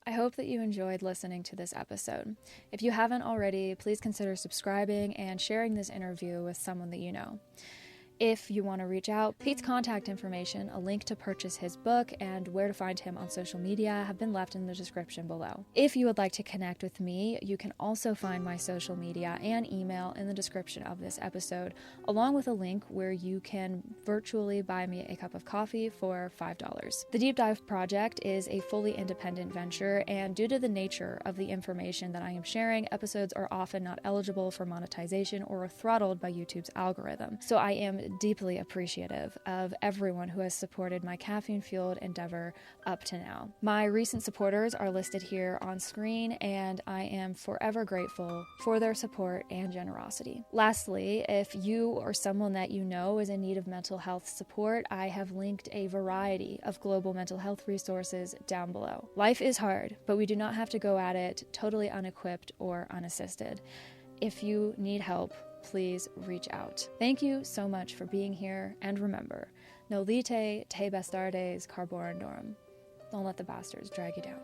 I hope that you enjoyed listening to this episode. If you haven't already, please consider subscribing and sharing this interview with someone that you know. If you want to reach out, Pete's contact information, a link to purchase his book, and where to find him on social media have been left in the description below. If you would like to connect with me, you can also find my social media and email in the description of this episode, along with a link where you can virtually buy me a cup of coffee for $5. The Deep Dive Project is a fully independent venture, and due to the nature of the information that I am sharing, episodes are often not eligible for monetization or are throttled by YouTube's algorithm. So I am deeply appreciative of everyone who has supported my caffeine-fueled endeavor up to now. My recent supporters are listed here on screen, and I am forever grateful for their support and generosity. Lastly, if you or someone that you know is in need of mental health support, I have linked a variety of global mental health resources down below. Life is hard, but we do not have to go at it totally unequipped or unassisted. If you need help, please reach out. Thank you so much for being here, and remember, no lite te bastardes carborundorum. Don't let the bastards drag you down.